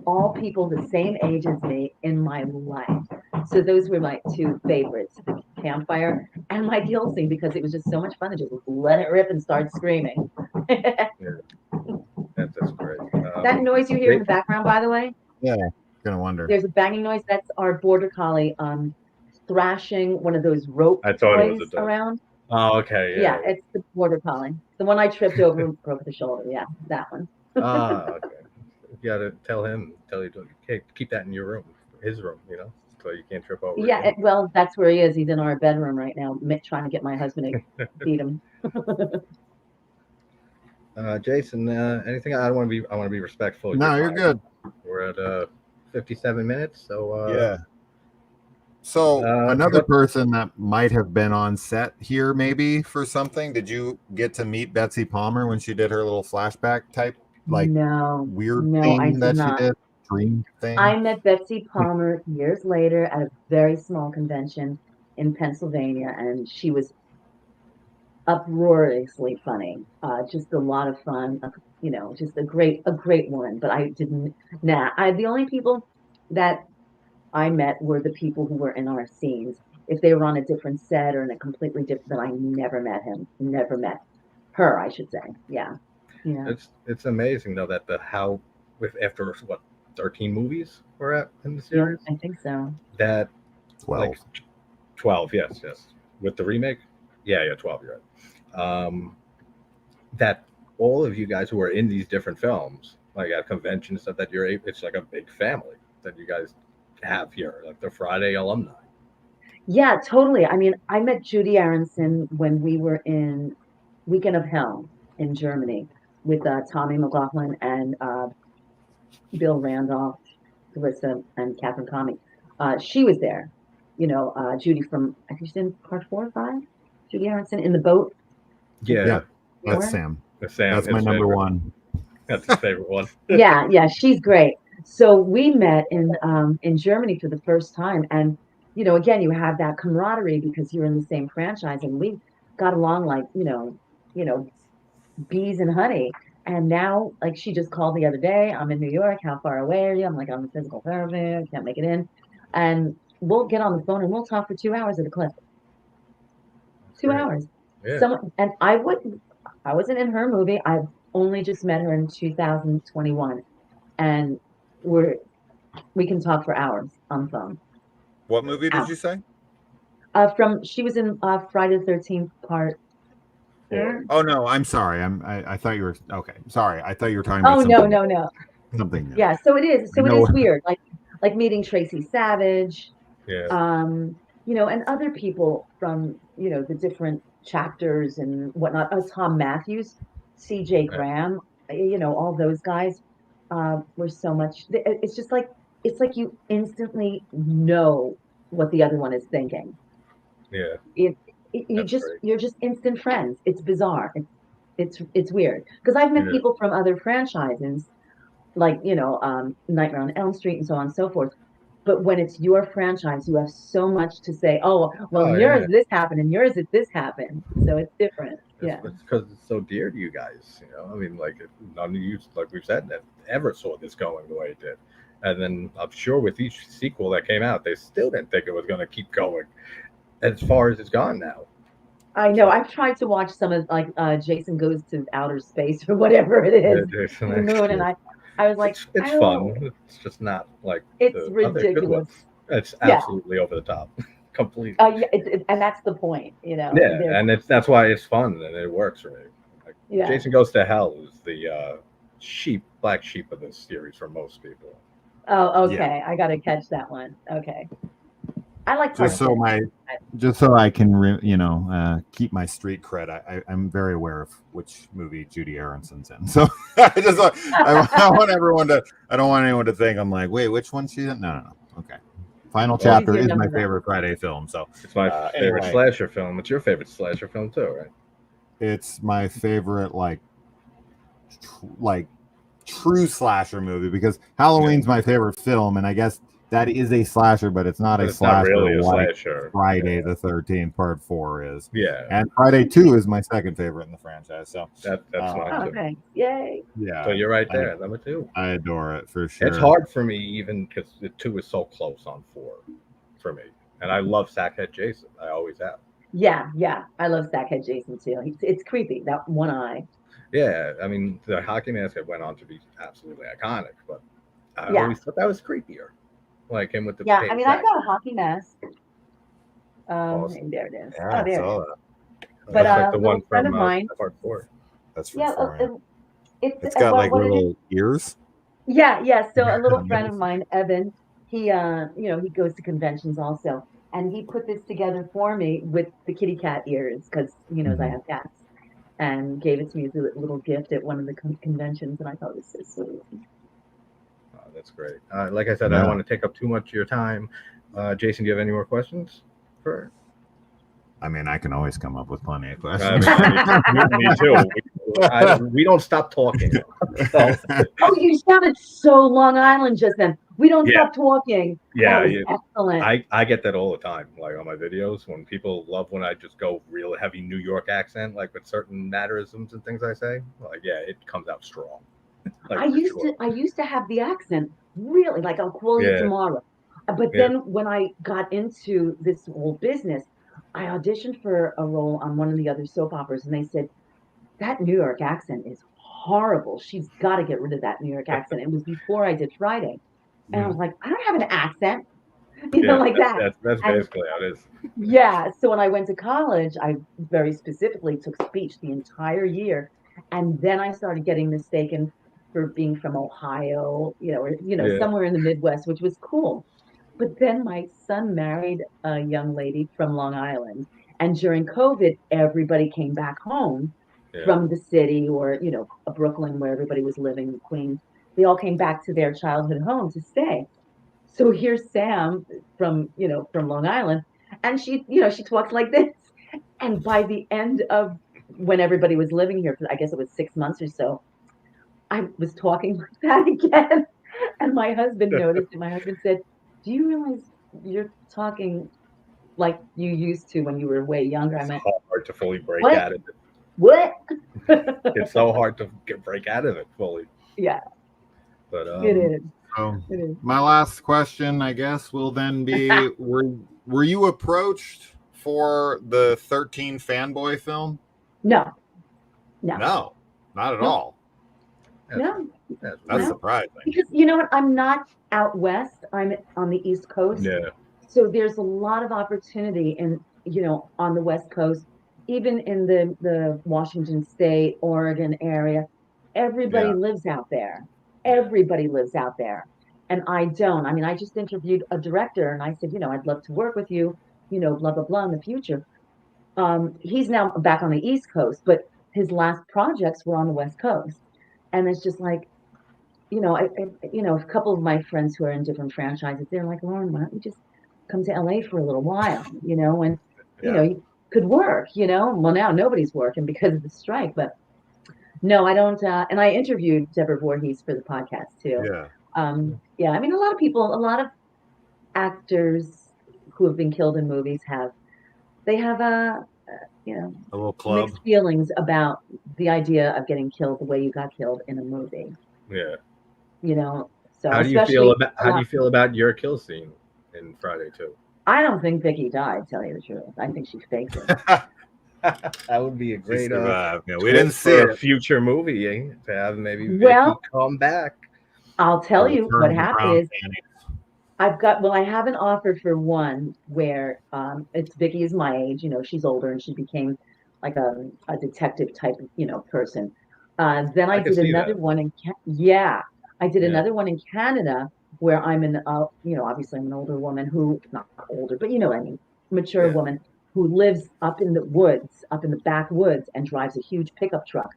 all people the same age as me in my life. So those were my 2 favorites, the campfire and my kill scene, because it was just so much fun to just let it rip and start screaming. Yeah. That's great. That noise you hear in the background, by the way? Yeah, gonna wonder. There's a banging noise. That's our border collie thrashing one of those rope toys around. Oh, okay. Yeah, it's the border collie. The one I tripped over and broke the shoulder. Yeah, that one. Okay. You gotta tell you to keep that in your room, his room, so you can't trip over. Yeah, well, that's where he is. He's in our bedroom right now, trying to get my husband to feed him. Jason, anything? I want to be respectful. No, you're good. We're at 57 minutes, so yeah. So another person that might have been on set here, maybe for something. Did you get to meet Betsy Palmer when she did her little flashback type, weird thing that she did? Dream thing. I met Betsy Palmer years later at a very small convention in Pennsylvania, and she was uproariously funny. Just a lot of fun. Just a great woman. But I didn't. The only people that I met were the people who were in our scenes. If they were on a different set or in a completely different, then I never met him. Never met her, I should say. Yeah. It's amazing though that after 13 movies we're at in the series. Yeah, I think so. That 12. 12, yes. With the remake, yeah, 12. You're right. That all of you guys who are in these different films, like at conventions, stuff that it's like a big family that you guys have here, like the Friday alumni. Yeah, totally. I mean, I met Judy Aronson when we were in Weekend of Hell in Germany with Tommy McLaughlin and Bill Randolph, Melissa, and Catherine Comey. She was there. Judy from, I think she's in part 4 or 5. Judy Aronson in the boat. Yeah. That's Sam. That's my number one. That's his favorite one. Yeah, she's great. So we met in Germany for the first time, and again, you have that camaraderie because you're in the same franchise, and we got along like bees and honey. And now, like, she just called the other day. I'm in New York. How far away are you? I'm like, I'm a physical therapist. Can't make it in. And we'll get on the phone and we'll talk for 2 hours at a clip. 2 hours. Yeah. And I wasn't in her movie. I've only just met her in 2021. And we can talk for hours on the phone. What movie did you say? She was in Friday the 13th part. Oh no, I'm sorry. I thought you were okay. Sorry, I thought you were talking Oh about no. Something. Yeah, so it is. So it is weird. Like meeting Tracy Savage. Yeah. And other people from, the different chapters and whatnot. Tom Matthews, CJ Graham, all those guys were so much. It's just like, it's like you instantly know what the other one is thinking. Yeah. You're just instant friends. It's bizarre. It's weird because I've met people from other franchises, like Nightmare on Elm Street and so on and so forth. But when it's your franchise, you have so much to say. Oh, well, yours this happened, and yours this happened. So it's different. It's because it's so dear to you guys. I mean, like none of you, like we've said, that ever saw this going the way it did. And then I'm sure with each sequel that came out, they still didn't think it was going to keep going as far as it's gone now. I know. I've tried to watch some of like Jason Goes to Outer Space or whatever it is. The moon, and I was like, it's fun. It's just not like it's ridiculous. It's absolutely over the top, completely. And that's the point, Yeah, and that's why it's fun and it works for me. Like, Jason Goes to Hell is the black sheep of this series for most people. Oh, okay. I got to catch that one. Okay. I like just so I can keep my street cred. I'm very aware of which movie Judy Aronson's in. So I want everyone to. I don't want anyone to think I'm like, wait, which one's she in? No. Okay. Final Chapter is my favorite Friday film. So it's my favorite slasher film. It's your favorite slasher film too, right? It's my favorite true slasher movie because Halloween's my favorite film, and I guess that is a slasher, but it's not a slasher. Not really a slasher. Friday the 13th Part 4 is. Yeah. And Friday 2 is my second favorite in the franchise. So that's mine too. Okay. Yay. Yeah. So you're right there. Number 2. I adore it for sure. It's hard for me even because the 2 is so close on 4 for me. And I love Sackhead Jason. I always have. Yeah. I love Sackhead Jason too. It's creepy. That one eye. Yeah. I mean, the hockey mask went on to be absolutely iconic, but I always thought that was creepier. Like him with the I mean, I've got a hockey mask. There it is. Yeah, there it is. But like the one from Part 4. That's from 4. It's got like little ears. Yeah. So a little friend of mine, Evan, he he goes to conventions also, and he put this together for me with the kitty cat ears because he knows I have cats, and gave it to me as a little gift at one of the conventions, and I thought it was so sweet. That's great. Like I said, I don't want to take up too much of your time. Jason, do you have any more questions for her? I mean, I can always come up with plenty of questions. Me too. We don't stop talking. Oh, you sounded so Long Island just then. We don't stop talking. Yeah, excellent. I get that all the time, like on my videos, when people love when I just go real heavy New York accent, like with certain mannerisms and things I say. Like, it comes out strong. I used to have the accent really, like I'll call you tomorrow. But then when I got into this whole business, I auditioned for a role on one of the other soap operas, and they said, that New York accent is horrible. She's got to get rid of that New York accent. It was before I did Friday. And I was like, I don't have an accent. Like that. That's basically how it is. Yeah. So when I went to college, I very specifically took speech the entire year. And then I started getting mistaken for being from Ohio, somewhere in the Midwest, which was cool. But then my son married a young lady from Long Island. And during COVID, everybody came back home from the city or, Brooklyn, where everybody was living, Queens. They all came back to their childhood home to stay. So here's Sam from Long Island. And she talks like this. And by the end of when everybody was living here, I guess it was 6 months or so, I was talking like that again. And my husband noticed it. My husband said, do you realize you're talking like you used to when you were way younger? I meant, hard to fully break out of it. what? It's so hard to break out of it fully. Yeah, But it is. So It is. my last question, I guess, will then be: Were you approached for the 13 fanboy film? No, No, not at No. all. no. That's No. surprising. Because you know what? I'm not out west. I'm on the East Coast. Yeah. So there's a lot of opportunity in, on the West Coast, even in the Washington State, Oregon area. Everybody lives out there. Everybody lives out there. And I don't. I mean, I just interviewed a director and I said, I'd love to work with you, blah, blah, blah in the future. He's now back on the East Coast, but his last projects were on the West Coast. And it's just like, a couple of my friends who are in different franchises, they're like, Lauren, why don't you just come to LA for a little while, and, you could work, well, now nobody's working because of the strike, but no, I don't. And I interviewed Deborah Voorhees for the podcast too. Yeah. I mean, a lot of actors who have been killed in movies have a little club. mixed feelings about the idea of getting killed the way you got killed in a movie. Yeah. So how do you feel about your kill scene in Friday 2? I don't think Vicky died, tell you the truth. I think she faked it. That would be a great we didn't see a future movie to have maybe Vicky come back. I'll tell you what happened is I have an offer for one where it's Vicky is my age, she's older and she became like a detective type of person. Then I did another one I did another one in Canada where I'm obviously I'm an older woman who, not older, but what I mean, mature woman who lives up in the woods, up in the backwoods and drives a huge pickup truck.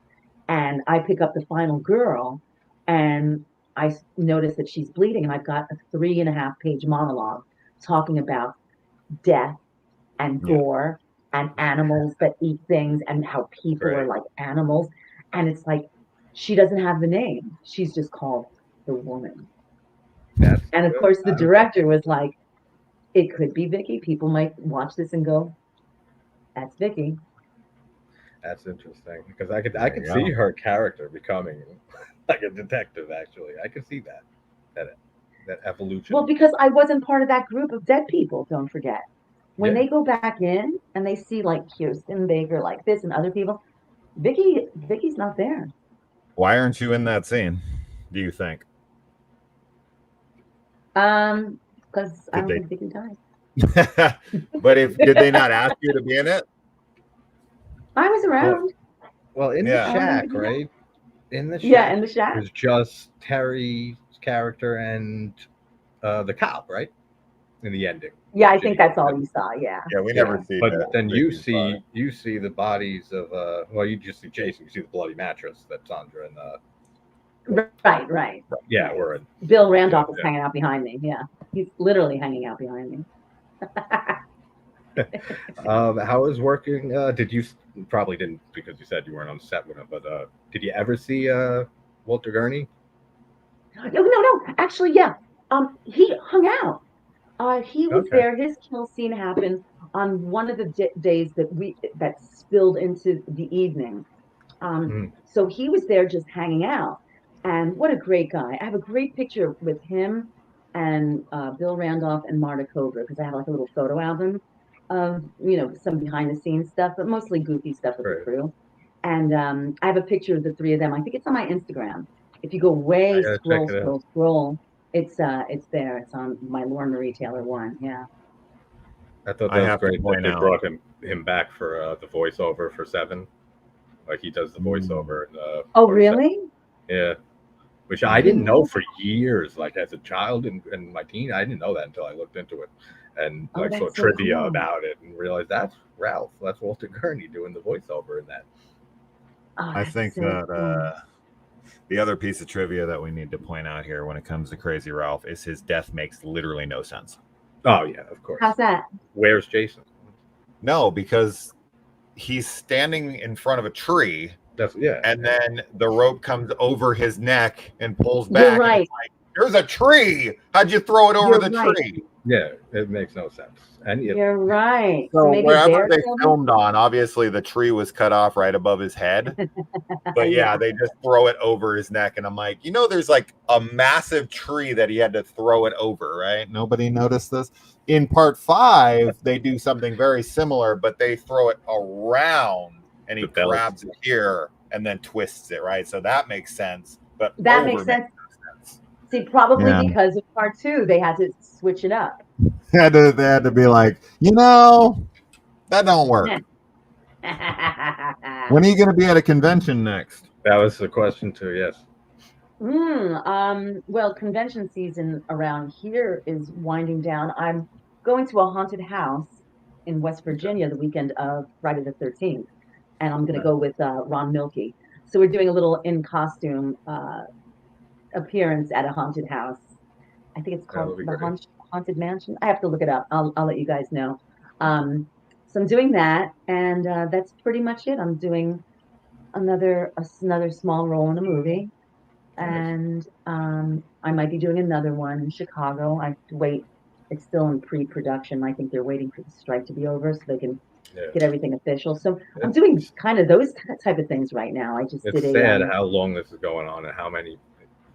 And I pick up the final girl and I notice that she's bleeding and I've got a 3.5-page monologue talking about death and gore and animals that eat things and how people are like animals. And it's like, she doesn't have the name. She's just called the woman. And of course, the director was like, it could be Vicky. People might watch this and go, that's Vicky. That's interesting because I could see her character becoming like a detective. Actually, I could see that evolution. Well, because I wasn't part of that group of dead people. Don't forget, when they go back in and they see like Kirsten Baker like this and other people, Vicky's not there. Why aren't you in that scene, do you think? Because I don't think Vicky died. But did they not ask you to be in it? I was around. Well, in the shack, right? In the shack. Yeah, in the shack. It was just Terry's character and the cop, right? In the ending. Yeah, I think that's all you saw. Yeah. Yeah, we never see. But then you see the bodies of you just see Jason. You see the bloody mattress that Sandra and Right. Yeah, we're in. Bill Randolph is hanging out behind me. Yeah, he's literally hanging out behind me. How was working? Did you probably didn't because you said you weren't on set with him, but did you ever see Walter Gurney? No. Actually, yeah. He hung out. He was there. His kill scene happened on one of the days that spilled into the evening. So he was there just hanging out. And what a great guy. I have a great picture with him and Bill Randolph and Marta Cobra because I have like a little photo album of, some behind the scenes stuff, but mostly goofy stuff with the crew. And I have a picture of the three of them. I think it's on my Instagram. If you go way scroll, it's there. It's on my Lauren Marie Taylor one. Yeah. I thought that was great that they brought him back for the voiceover for 7. Like he does the voiceover. Oh, really? 7. Yeah. Which I didn't know for years. Like as a child and my teen, I didn't know that until I looked into it and saw trivia about it and realized that's Ralph. That's Walter Gurney doing the voiceover in that. Oh, I think that the other piece of trivia that we need to point out here when it comes to Crazy Ralph is his death makes literally no sense. Oh yeah, of course. How's that? Where's Jason? No, because he's standing in front of a tree. And then the rope comes over his neck and pulls back. You're right. Like, there's a tree. How'd you throw it over the tree? Yeah, it makes no sense. And You're right. So maybe wherever bear they killed him? filmed on, obviously the tree was cut off right above his head. But yeah, they just throw it over his neck, and I'm like, there's like a massive tree that he had to throw it over, right? Nobody noticed this. In part 5, they do something very similar, but they throw it around, and he The belt. grabs it here and then twists it, right? So that makes sense. But That over makes sense. no sense. See, probably Yeah. because of part 2, they had to switch it up. They had to be like, that don't work. When are you going to be at a convention next? That was the question too. Yes. Well, convention season around here is winding down. I'm going to a haunted house in West Virginia the weekend of Friday the 13th, and I'm going to go with Ron Milkey. So we're doing a little in costume appearance at a haunted house. I think it's called the Haunted Mansion. I have to look it up. I'll let you guys know. So I'm doing that, and that's pretty much it. I'm doing another small role in a movie, and I might be doing another one in Chicago. I have to wait. It's still in pre-production. I think they're waiting for the strike to be over so they can get everything official. So I'm doing kind of those type of things right now. I just it's did sad how long this is going on and how many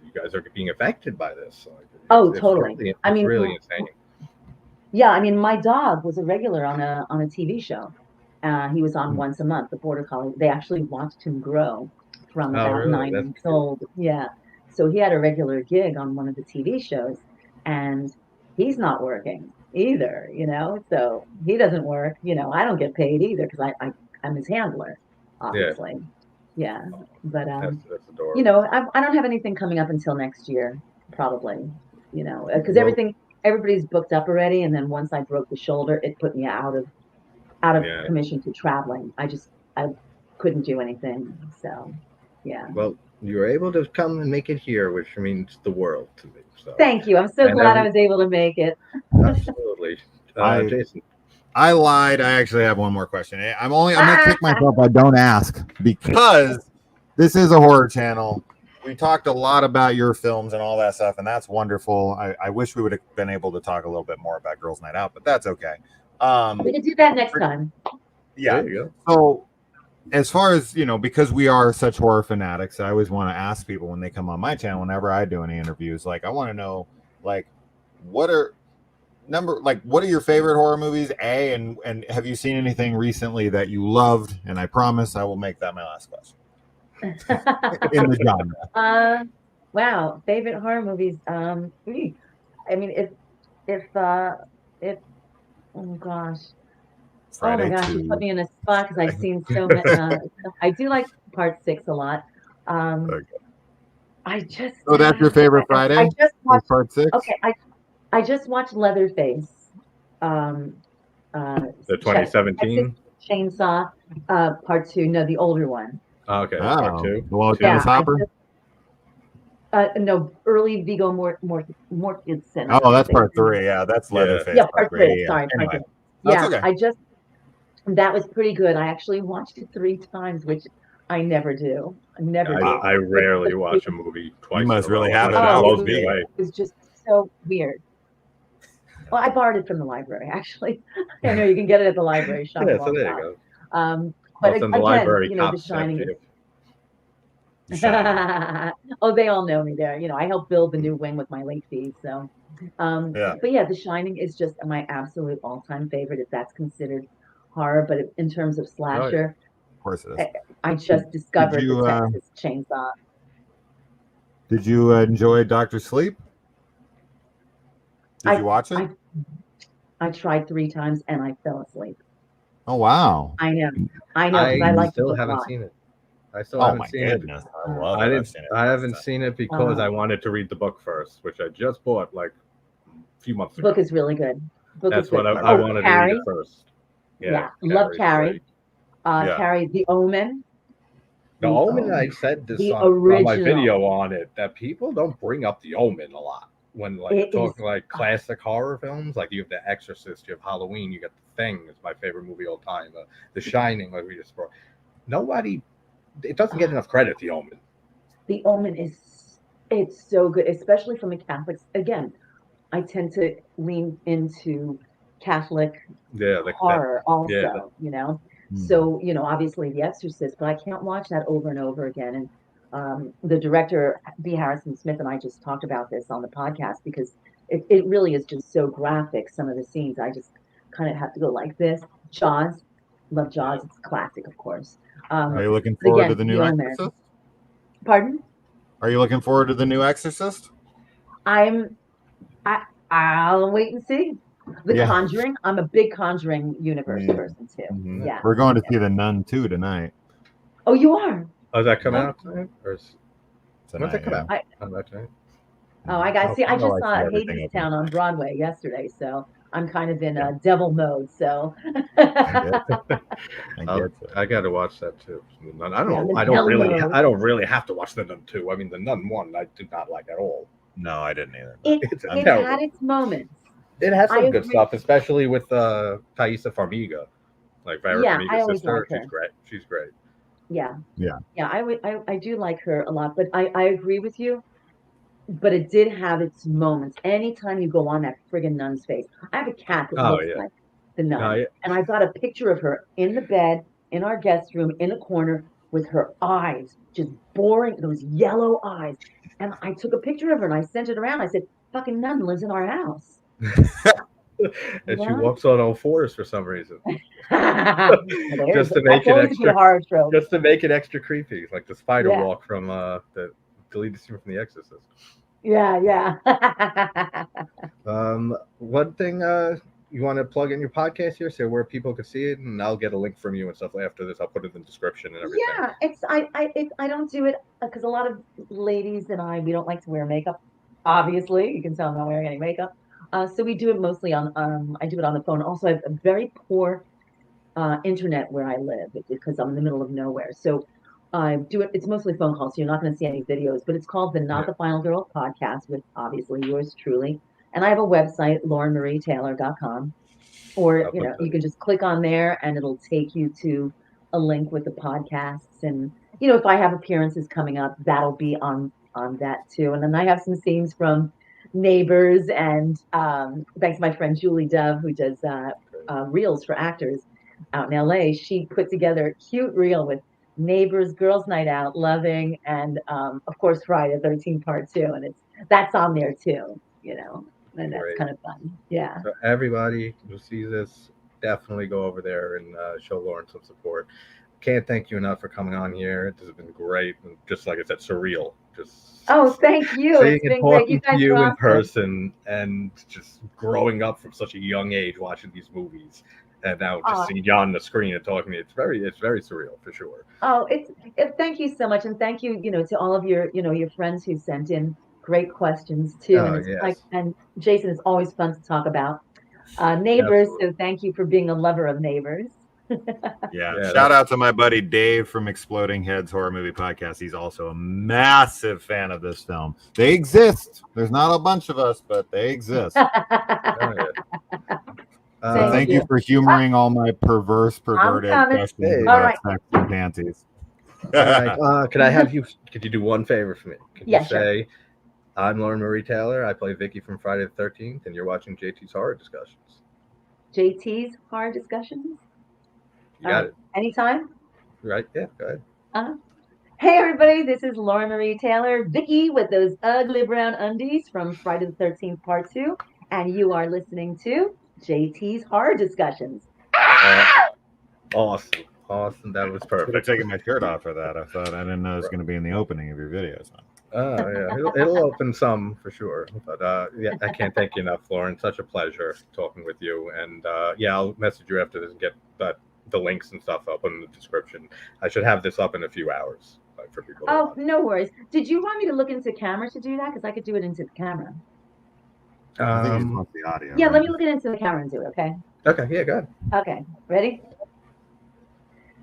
you guys are being affected by this. So totally. It's really insane. Yeah, I mean, my dog was a regular on a TV show. He was on once a month, the Border Collie. They actually watched him grow from about 9 months old. Yeah. So he had a regular gig on one of the TV shows, and he's not working either, so he doesn't work. I don't get paid either because I'm his handler, obviously. Yeah. But, that's adorable. I don't have anything coming up until next year, probably, because everybody's booked up already. And then once I broke the shoulder, it put me out of commission to traveling. I couldn't do anything. So, yeah. Well, you were able to come and make it here, which means the world to me. So. Thank you. I'm so glad I was able to make it. Absolutely. Jason. I lied. I actually have one more question. I'm gonna kick myself I don't ask because this is a horror channel. We talked a lot about your films and all that stuff, and that's wonderful. I wish we would have been able to talk a little bit more about Girls Nite Out, but that's okay. We can do that next time. Yeah. There you go. So as far as, because we are such horror fanatics, I always want to ask people when they come on my channel, whenever I do any interviews, I want to know, what are your favorite horror movies? And have you seen anything recently that you loved? And I promise I will make that my last question. In the genre. Wow, favorite horror movies. I mean, if oh gosh. Friday oh my gosh, 2. you put me in a spot because I've seen so many. I do like part 6 a lot. Okay. So that's your favorite Friday? I just watched part 6. Okay, I just watched Leatherface. The 2017 Chainsaw, part 2. No, the older one. Oh, okay, part 2. The one with Dennis Hopper. No, early Viggo Mortensen. Oh, that's part 3. Yeah, that's Leatherface. Yeah, part 3. Sorry, anyway. part 3. Yeah, okay. That was pretty good. I actually watched it 3 times, which I never do. I rarely watch a movie twice. You must really have it. It was just so weird. Well, I borrowed it from the library, actually. I know you can get it at the library shop. Yeah, so there you go. But the library The Shining. Oh, they all know me there. I helped build the new wing with my late fees. So, But yeah, The Shining is just my absolute all-time favorite, if that's considered horror. But in terms of slasher, of course it is. I just discovered the Texas Chainsaw. Did you enjoy Dr. Sleep? Did you watch it? I tried 3 times and I fell asleep. Oh wow! I know. I still haven't seen it. I still haven't seen it. I love it. I haven't seen it because I wanted to read the book first, which I just bought a few months ago. Book is really good. That's what I wanted to read it first. Yeah, love Carrie. Carrie, The Omen. The Omen, I said this on my video on it, that people don't bring up The Omen a lot when talking classic horror films. You have The Exorcist, you have Halloween, you got The Thing. It's my favorite movie all time. The Shining, like we just brought. Nobody. It doesn't get enough credit. The Omen. The Omen it's so good, especially from a Catholic. Again, I tend to lean into Catholic like horror also, yeah, you know. So, you know, obviously The Exorcist, but I can't watch that over and over again. And the director, B. Harrison Smith, and I just talked about this on the podcast because it really is just so graphic, some of the scenes. I just kind of have to go like this. Jaws, love Jaws. It's classic, of course. Are you looking But forward to again, the new The Exorcist? All-American. Pardon? Are you looking forward to the new Exorcist? I'll wait and see. The Yeah. Conjuring, I'm a big Conjuring universe person too. Mhm. Yeah. We're going to see The Nun 2 tonight. Oh, you are? Oh, is that coming Oh. out tonight? Or is, when's Tonight, that come yeah. out? Oh, that's right. Oh, I got see. I just saw everything open. Hadestown on Broadway yesterday, so I'm kind of in a devil mode. So I got to watch that too. I Yeah, don't. the I don't really. Nun. I don't really have to watch the Nun 2. I mean, the Nun 1 I did not like at all. No, I didn't either. It's it terrible. had its moments. It has some I good agree. stuff, especially with Thaisa Farmiga. Like Vera Yeah, I Farmiga's always sister. like her. She's great. She's great. Yeah. Yeah. I do like her a lot, but I agree with you. But it did have its moments. Anytime you go on that friggin' nun's face, I have a cat that looks like the nun, Oh, yeah. and I've got a picture of her in the bed in our guest room in a corner with her eyes just boring, those yellow eyes. And I took a picture of her and I sent it around. I said, "Fucking nun lives in our house." And she Yeah. walks on all fours for some reason, Just to make it always a extra- good horror trope. just to make it extra creepy, like the spider Yeah. walk from the deleted scene from The Exorcist. Yeah. One thing you want to plug in your podcast here, so where people can see it, and I'll get a link from you and stuff after this. I'll put it in the description and everything. Yeah, I don't do it because a lot of ladies and we don't like to wear makeup. Obviously, you can tell I'm not wearing any makeup. So we do it mostly on I do it on the phone. Also, I have a very poor internet where I live because I'm in the middle of nowhere. So I do it. It's mostly phone calls, so you're not going to see any videos. But it's called the Not the Final Girl podcast with obviously yours truly. And I have a website, laurenmarietaylor.com, or you can just click on there and it'll take you to a link with the podcasts. And if I have appearances coming up, that'll be on that too. And then I have some scenes from Neighbors, and thanks to my friend Julie Dove, who does reels for actors out in LA. She put together a cute reel with Neighbors, Girls Night Out, Loving, and of course Friday the 13th Part 2, and that's on there too, and that's Great. kind of fun. Yeah. So everybody who sees this, definitely go over there and show Lauren some support. Can't thank you enough for coming on here. This has been great. And just like I said, surreal. Thank you. Seeing It's and been great. talking You guys to you are in awesome. person, and just growing up from such a young age watching these movies, and now just seeing you on the screen and talking to me, it's very surreal for sure. Thank you so much, and thank you, to all of your, your friends who sent in great questions too. And it's and Jason, it's always fun to talk about Neighbors. Absolutely. So thank you for being a lover of Neighbors. Yeah, shout out to my buddy Dave from Exploding Heads Horror Movie Podcast. He's also a massive fan of this film. They exist. There's not a bunch of us, but they exist. Thank you for humoring all my perverted questions about sex and panties. All right. Could you do one favor for me? Could you say, sure. I'm Lauren Marie Taylor. I play Vicky from Friday the 13th, and you're watching JT's Horror Discussions. JT's Horror Discussions? You got it. Anytime? Right? Yeah, go ahead. Hey, everybody. This is Lauren Marie Taylor, Vicky with those ugly brown undies from Friday the 13th Part 2. And you are listening to JT's Horror Discussions. Awesome. That was perfect. I'm taking my shirt off for that. I didn't know it was going to be in the opening of your videos. Oh, yeah. It'll open some for sure. But I can't thank you enough, Lauren. Such a pleasure talking with you. And I'll message you after this and get the links and stuff up in the description. I should have this up in a few hours for people. Oh, no worries. Did you want me to look into camera to do that? Because I could do it into the camera. I think you want the audio. Yeah, let me look it into the camera and do it, okay? Okay, yeah, go ahead. Okay, ready?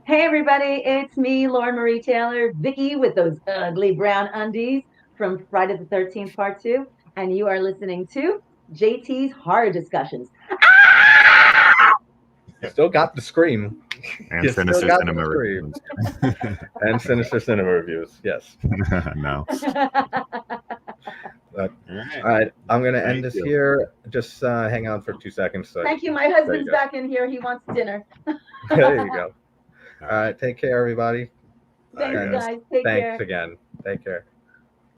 Hey, everybody. It's me, Lauren Marie Taylor, Vicky with those ugly brown undies from Friday the 13th Part 2. And you are listening to JT's Horror Discussions. You still got the scream. And Sinister Cinema Reviews. And Sinister Cinema Reviews, yes. No. All All right, I'm going to end Thank this you. here. Just hang on for 2 seconds. So Thank you. My husband's back in here. He wants dinner. There you go. All right, take care, everybody. Thanks, All right, guys. Take care. Thanks again. Take care.